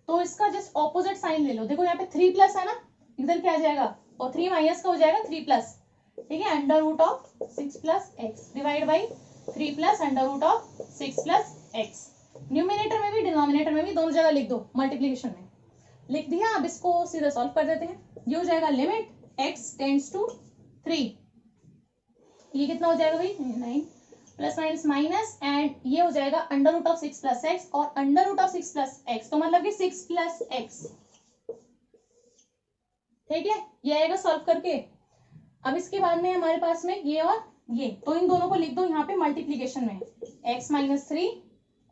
तो इसका जस्ट ऑपोजिट साइन ले लो। देखो यहाँ पे 3 प्लस है ना, इधर क्या आ जाएगा, और 3 माइनस का हो जाएगा 3 प्लस, ठीक है। Under root of 6 plus x divide by 3 plus under root of 6 plus x. Numerator में भी डिनोमिनेटर में भी दोनों जगह लिख दो, मल्टीप्लीकेशन में लिख दिया। अब इसको सीधा सॉल्व कर देते हैं। ये हो जाएगा लिमिट एक्स टेंड्स टू 3, ये कितना हो जाएगा भाई 9 प्लस माइनस माइनस, एंड ये हो जाएगा under root of 6 plus x, और under root of 6 plus x तो मतलब कि 6 प्लस एक्स, ठीक है। ये आएगा सॉल्व करके। अब इसके बाद में हमारे पास में ये और ये, तो इन दोनों को लिख दो यहाँ पे मल्टीप्लीकेशन में, x माइनस 3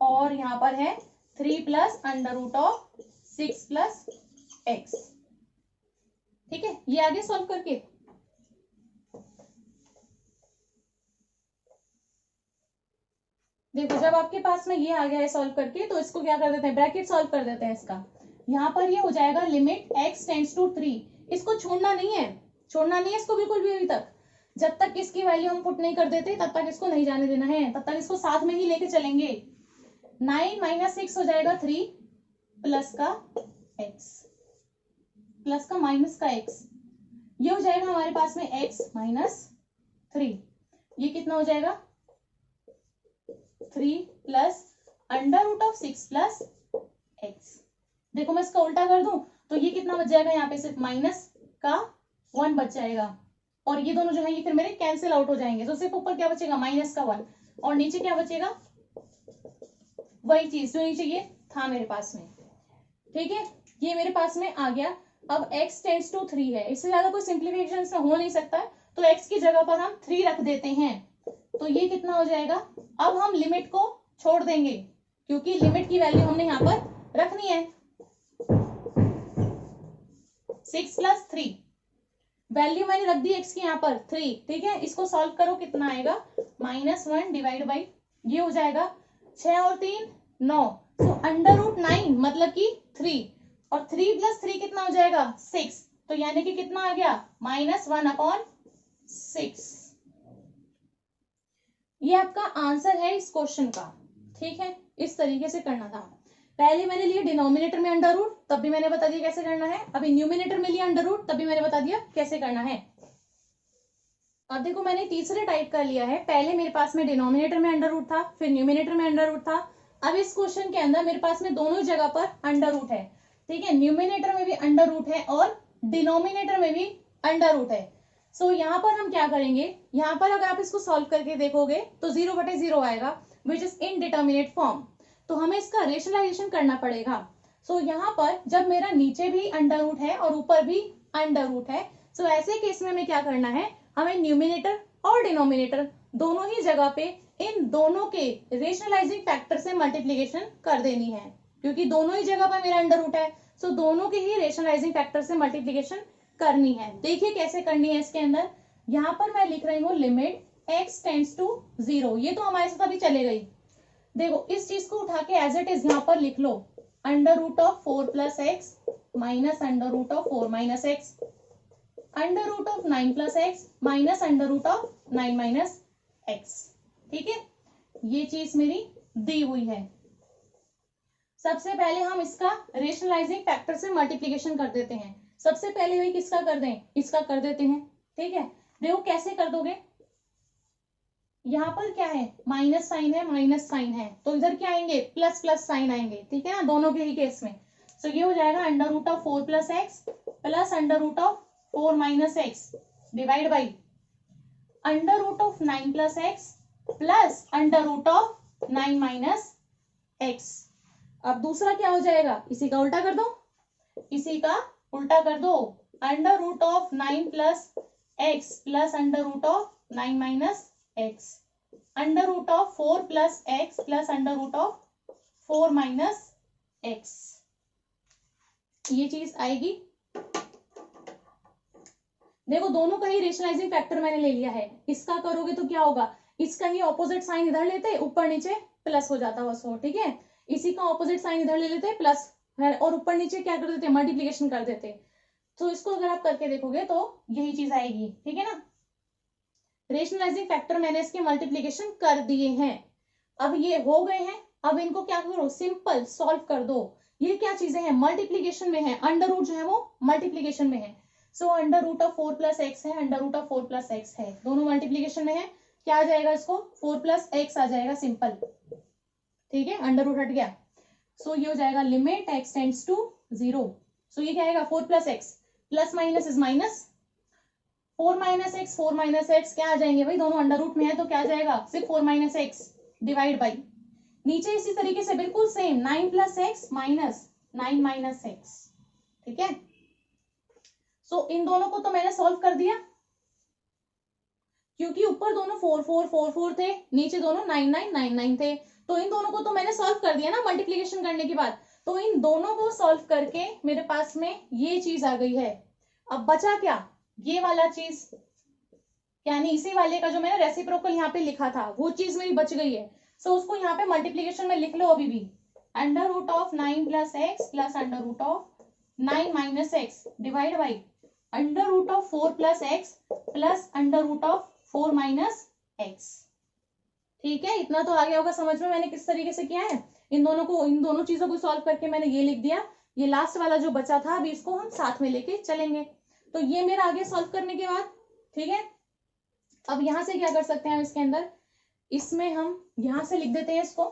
और यहाँ पर है 3 plus under root of 6 plus x, ठीक है। ये आगे सॉल्व करके देखो, जब आपके पास में ये आ गया है सॉल्व करके, तो इसको क्या कर देते हैं, ब्रैकेट सॉल्व कर देते हैं इसका। यहाँ पर ये हो जाएगा लिमिट x टेंड्स टू 3, इसको छोड़ना नहीं है, छोड़ना नहीं है इसको बिल्कुल भी। अभी तक जब तक इसकी वैल्यू हम पुट नहीं कर देते तब तक इसको नहीं जाने देना है, तब तक इसको साथ में ही लेके चलेंगे। 9 माइनस 6 हो जाएगा 3 प्लस का x प्लस का माइनस का x, ये हो जाएगा हमारे पास में x माइनस 3, ये कितना हो जाएगा 3 plus under root of 6 plus x. देखो मैं इसका उल्टा कर दूं तो ये कितना बच जाएगा, यहाँ पे सिर्फ माइनस का 1 बच जाएगा, और ये दोनों जो है ये फिर मेरे कैंसिल आउट हो जाएंगे। तो सिर्फ ऊपर क्या बचेगा, माइनस का 1, और नीचे क्या बचेगा, वही चीज जो नीचे ये था मेरे पास में, ठीक है। ये मेरे पास में आ गया। अब x टेंड्स टू 3 है, इससे ज्यादा कोई सिंप्लीफिकेशन इसमें हो नहीं सकता है, तो x की जगह पर हम 3 रख देते हैं। तो ये कितना हो जाएगा, अब हम लिमिट को छोड़ देंगे क्योंकि लिमिट की वैल्यू हमने यहाँ पर रखनी है 6 प्लस 3, वैल्यू मैंने रख दी x की यहाँ पर 3, ठीक है। इसको सॉल्व करो, कितना आएगा -1 डिवाइड बाई, ये हो जाएगा 6 और 3 9, तो अंडर रूट 9 मतलब कि 3, और 3 प्लस 3 कितना हो जाएगा 6, तो यानी कि कितना आ गया -1/6। ये आपका आंसर है इस क्वेश्चन का, ठीक है। इस तरीके से करना था। पहले मैंने लिया डिनोमिनेटर में अंडर रूट, तब भी मैंने बता दिया कैसे करना है। अभी न्यूमिनेटर में लिया अंडर रूट, तब भी मैंने बता दिया कैसे करना है। अब देखो मैंने तीसरे टाइप का लिया है। पहले मेरे पास में डिनोमिनेटर में अंडर रूट था, फिर न्यूमिनेटर में अंडर रूट था। अब इस क्वेश्चन के अंदर मेरे पास में दोनों जगह पर अंडर रूट है, ठीक है। न्यूमिनेटर में भी अंडर रूट है और डिनोमिनेटर में भी अंडर रूट है। सो यहाँ पर हम क्या करेंगे, यहाँ पर अगर आप इसको सॉल्व करके देखोगे तो 0/0 आएगा, विच इज इनडिटर्मिनेट फॉर्म। तो हमें इसका रेशनलाइजेशन करना पड़ेगा। सो यहाँ पर जब मेरा नीचे भी अंडर रूट है और ऊपर भी अंडर रूट है, सो ऐसे केस में हमें क्या करना है, हमें न्यूमिनेटर और डिनोमिनेटर दोनों ही जगह पे इन दोनों के रेशनलाइजिंग फैक्टर से मल्टीप्लीकेशन कर देनी है, क्योंकि दोनों ही जगह पर मेरा अंडर रूट है। सो दोनों के ही रेशनलाइजिंग फैक्टर से मल्टीप्लीकेशन करनी है। देखिए कैसे करनी है। इसके अंदर यहाँ पर मैं लिख रही हूँ लिमिट x टेंड्स टू 0, ये तो हमारे साथ अभी चले गई। देखो इस चीज को उठा के एज इट इज यहाँ पर लिख लो, under root of 4 plus x minus under root of 4 minus x, under root of 9 plus x minus under root of 9 minus x, ठीक है। ये चीज मेरी दी हुई है। सबसे पहले हम इसका रेशनलाइजिंग फैक्टर से मल्टीप्लीकेशन कर देते हैं। सबसे पहले वही किसका कर दें, इसका कर देते हैं, ठीक है। देखो कैसे कर दोगे, यहाँ पर क्या है, माइनस साइन है, माइनस साइन है, तो इधर क्या आएंगे, प्लस प्लस साइन आएंगे, ठीक है ना, दोनों के ही केस में। तो ये हो जाएगा under root of 4 plus x plus under root of 4 minus x divide by under root of 9 plus x plus under root of 9 minus x. अब दूसरा क्या हो जाएगा, इसी का उल्टा कर दो, इसी का उल्टा कर दो, under root of 9 plus x plus under root of 9 minus x, under root of 4 plus x plus under root of 4 minus x, ये चीज आएगी। देखो दोनों का ही रेशनलाइजिंग फैक्टर मैंने ले लिया है, इसका करोगे तो क्या होगा, इसका ही ऑपोजिट साइन इधर लेते, ऊपर नीचे प्लस हो जाता बस वो, ठीक है, इसी का ऑपोजिट साइन इधर ले लेते प्लस, और ऊपर नीचे क्या कर देते, मल्टीप्लीकेशन कर देते। तो इसको अगर आप करके देखोगे तो यही चीज आएगी, ठीक है ना। रेशनलाइजिंग फैक्टर मैंने इसके मल्टीप्लीकेशन कर दिए हैं, अब ये हो गए हैं, अब इनको क्या करो, सिंपल सॉल्व कर दो। ये क्या चीजें हैं, मल्टीप्लीकेशन में है, अंडर रूट जो है वो मल्टीप्लीकेशन में है। So under root of 4 plus x है, under root of 4 plus x है, दोनों मल्टीप्लीकेशन में है, क्या आ जाएगा, इसको 4 प्लस एक्स आ जाएगा सिंपल, ठीक है, अंडर रूट हट गया। सो ये हो जाएगा लिमिट एक्स टेंड्स टू 0। सो ये क्या आएगा, 4 plus x, plus minus is minus, 4 minus x, 4 minus x क्या आ जाएंगे भाई, दोनों अंडर रूट में है तो क्या आ जाएगा, सिर्फ 4 माइनस एक्स डिवाइड बाई, नीचे इसी तरीके से बिल्कुल same 9 plus x minus 9 minus x, ठीक है। सो इन दोनों को तो मैंने सॉल्व कर दिया, क्योंकि ऊपर दोनों 4 4 4 4 थे, नीचे दोनों 9 9 9 9 थे, तो इन दोनों को तो मैंने सॉल्व कर दिया ना मल्टीप्लीकेशन करने के बाद। तो इन दोनों को सॉल्व करके मेरे पास में ये चीज आ गई है। अब बचा क्या, ये वाला चीज, यानी इसी वाले का जो मैंने रेसिप्रोकल यहाँ पे लिखा था वो चीज मेरी बच गई है। सो उसको यहाँ पे मल्टीप्लीकेशन में लिख लो अभी भी, under root of 9 plus x plus under root of 9 minus x divide by under root of 4 plus x plus under root of 4 minus x, ठीक है। इतना तो आ गया होगा समझ में मैंने किस तरीके से किया है, इन दोनों चीजों को सॉल्व करके मैंने ये लिख दिया। ये लास्ट वाला जो बचा था अभी इसको हम साथ में लेके चलेंगे। तो ये मेरा आगे सॉल्व करने के बाद, ठीक है, अब यहां से क्या कर सकते हैं हम इसके अंदर, इसमें हम यहां से लिख देते हैं इसको,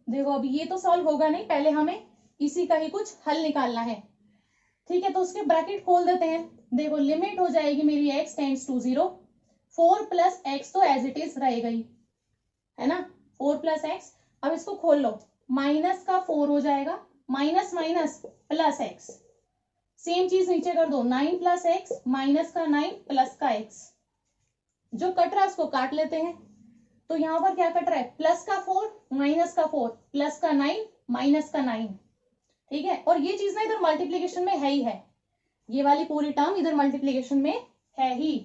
देखो अभी ये तो सॉल्व होगा नहीं, पहले हमें इसी का ही कुछ हल निकालना है, ठीक है। तो उसके ब्रैकेट खोल देते हैं, देखो लिमिट हो जाएगी मेरी x tends to 0, 4 plus x तो एज इट इज रहेगा ही, है ना, 4 प्लस एक्स। अब इसको खोल लो, माइनस का 4 हो जाएगा, minus minus plus x, same चीज नीचे कर दो, 9 प्लस एक्स माइनस का 9 प्लस का एक्स, जो कट रहा है उसको काट लेते हैं। तो यहां पर क्या कट रहा है, प्लस का 4 माइनस का 4 प्लस का 9 माइनस का 9, ठीक है। और ये चीज ना इधर मल्टीप्लीकेशन में है ही है, ये वाली पूरी टर्म इधर मल्टीप्लीकेशन में है ही,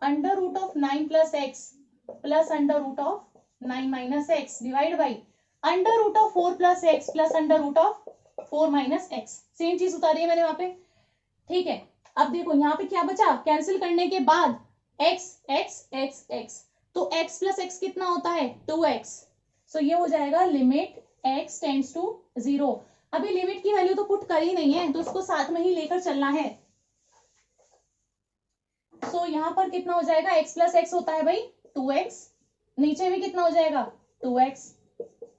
under root of 9 plus x plus under root of 9 minus x divide by under root of 4 plus x plus under root of 4 minus x, same चीज उतारी है मैंने वहां पे, ठीक है। अब देखो यहाँ पे क्या बचा, कैंसिल करने के बाद x x x x, तो x प्लस x कितना होता है, 2x। सो ये हो जाएगा लिमिट x टेंड्स टू 0। अभी लिमिट की वैल्यू तो पुट कर ही नहीं है, तो उसको साथ में ही लेकर चलना है। सो यहाँ पर कितना हो जाएगा, x प्लस x होता है भाई 2x, नीचे भी कितना हो जाएगा 2x,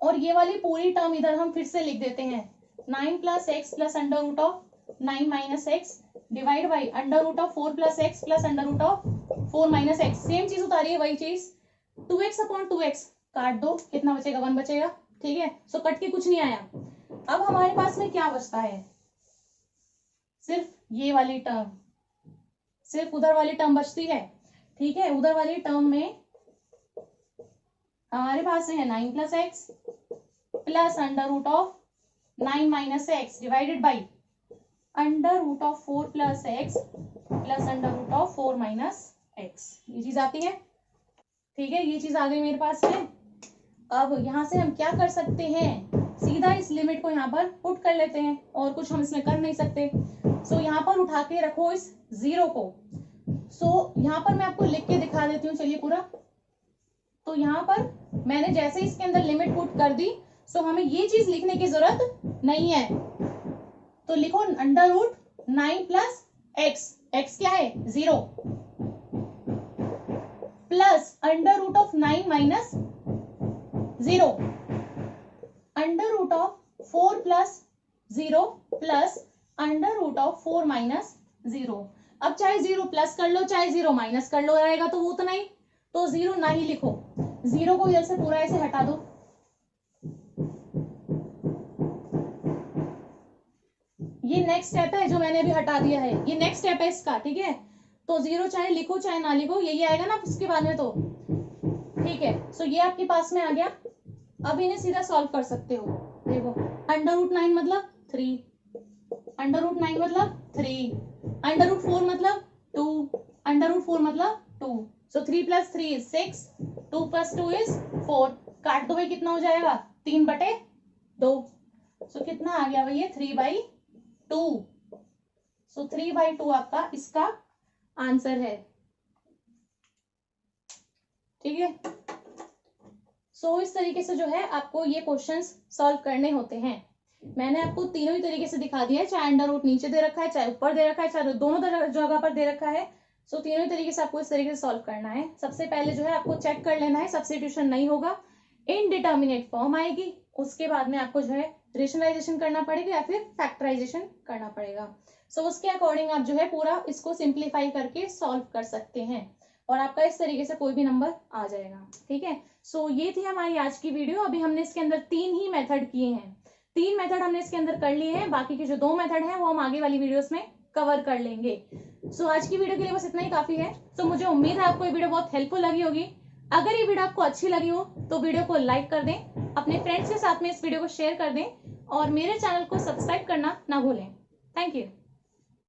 और ये वाली पूरी टर्म इधर हम फिर से लिख देते हैं, 9 plus x plus under root of 9 minus x divide by under root of 4 plus x plus under root of 4 minus x, same चीज उतारी है वही चीज, 2x अपॉन 2x काट दो, कितना बचेगा 1 बचेगा, ठीक है। सो कट के कुछ नहीं आया। अब हमारे पास में क्या बचता है, सिर्फ ये वाली टर्म, सिर्फ उधर वाली टर्म बचती है, ठीक है। उधर वाली टर्म में हमारे पास है 9 plus x plus under root of 9 minus x divided by under root of 4 plus x plus under root of 4 minus x, ये चीज आती है, ठीक है। ये चीज आ गई मेरे पास में। अब यहां से हम क्या कर सकते हैं, सीधा इस लिमिट को यहाँ पर पुट कर लेते हैं, और कुछ हम इसमें कर नहीं सकते। सो यहाँ पर उठा के रखो इस 0 को। सो यहाँ पर मैं आपको लिख के दिखा देती हूँ, चलिए पूरा। तो यहाँ पर मैंने जैसे इसके अंदर लिमिट पुट कर दी, सो हमें ये चीज लिखने की जरूरत नहीं है। तो लिखो अंडर रूट 9 प्लस x क्या है 0 plus under root of 9 minus 0 under root of 4 plus 0 plus under root of 4 minus 0। अब चाहे 0 प्लस कर लो चाहे 0 माइनस कर लो, आएगा तो वो उतना ही, तो 0 ना ही लिखो, 0 को इधर से पूरा ऐसे हटा दो। ये नेक्स्ट स्टेप है जो मैंने अभी हटा दिया है, ये नेक्स्ट स्टेप है इसका, ठीक है। तो 0 चाहे लिखो चाहे ना लिखो यही आएगा ना उसके बाद में, तो ठीक है। सो ये आपके पास में आ गया। अब इन्हें सीधा सॉल्व कर सकते हो। देखो अंडर रूट 9 मतलब 3, अंडर रूट 9 मतलब 3, अंडर रूट 4 मतलब 2, अंडर रूट 4 मतलब 2। सो 3 + 3 is 6, 2 + 2 is 4। काट दो भाई, कितना हो जाएगा 3/2। सो कितना आ गया भैया 3/2। सो 3/2 आपका इसका आंसर है, ठीक है। सो इस तरीके से जो है आपको ये क्वेश्चंस सॉल्व करने होते हैं। मैंने आपको तीनों ही तरीके से दिखा दिया है, चाहे अंडर रूट नीचे दे रखा है, चाहे ऊपर दे रखा है, चाहे दोनों जगह पर दे रखा है। सो तीनों ही तरीके से आपको इस तरीके से सॉल्व करना है। सबसे पहले जो है आपको चेक कर लेना है सब्स्टिट्यूशन नहीं होगा, इनडिटर्मिनेट फॉर्म आएगी, उसके बाद में आपको जो है रेशनलाइजेशन करना पड़ेगा या फिर फैक्टराइजेशन करना पड़ेगा। सो उसके अकॉर्डिंग आप जो है पूरा इसको सिंप्लीफाई करके सॉल्व कर सकते हैं और आपका इस तरीके से कोई भी नंबर आ जाएगा, ठीक है। सो ये थी हमारी आज की वीडियो। अभी हमने इसके अंदर 3 ही मेथड किए हैं, 3 मेथड हमने इसके अंदर कर लिए हैं, बाकी के जो 2 मेथड हैं वो हम आगे वाली वीडियोस में कवर कर लेंगे। सो आज की वीडियो के लिए बस इतना ही काफी है। सो मुझे उम्मीद है आपको ये वीडियो बहुत हेल्पफुल लगी होगी। अगर ये वीडियो आपको अच्छी लगी हो तो वीडियो को लाइक कर दें, अपने फ्रेंड्स के साथ में इस वीडियो को शेयर कर दें और मेरे चैनल को सब्सक्राइब करना ना भूलें। Thank you.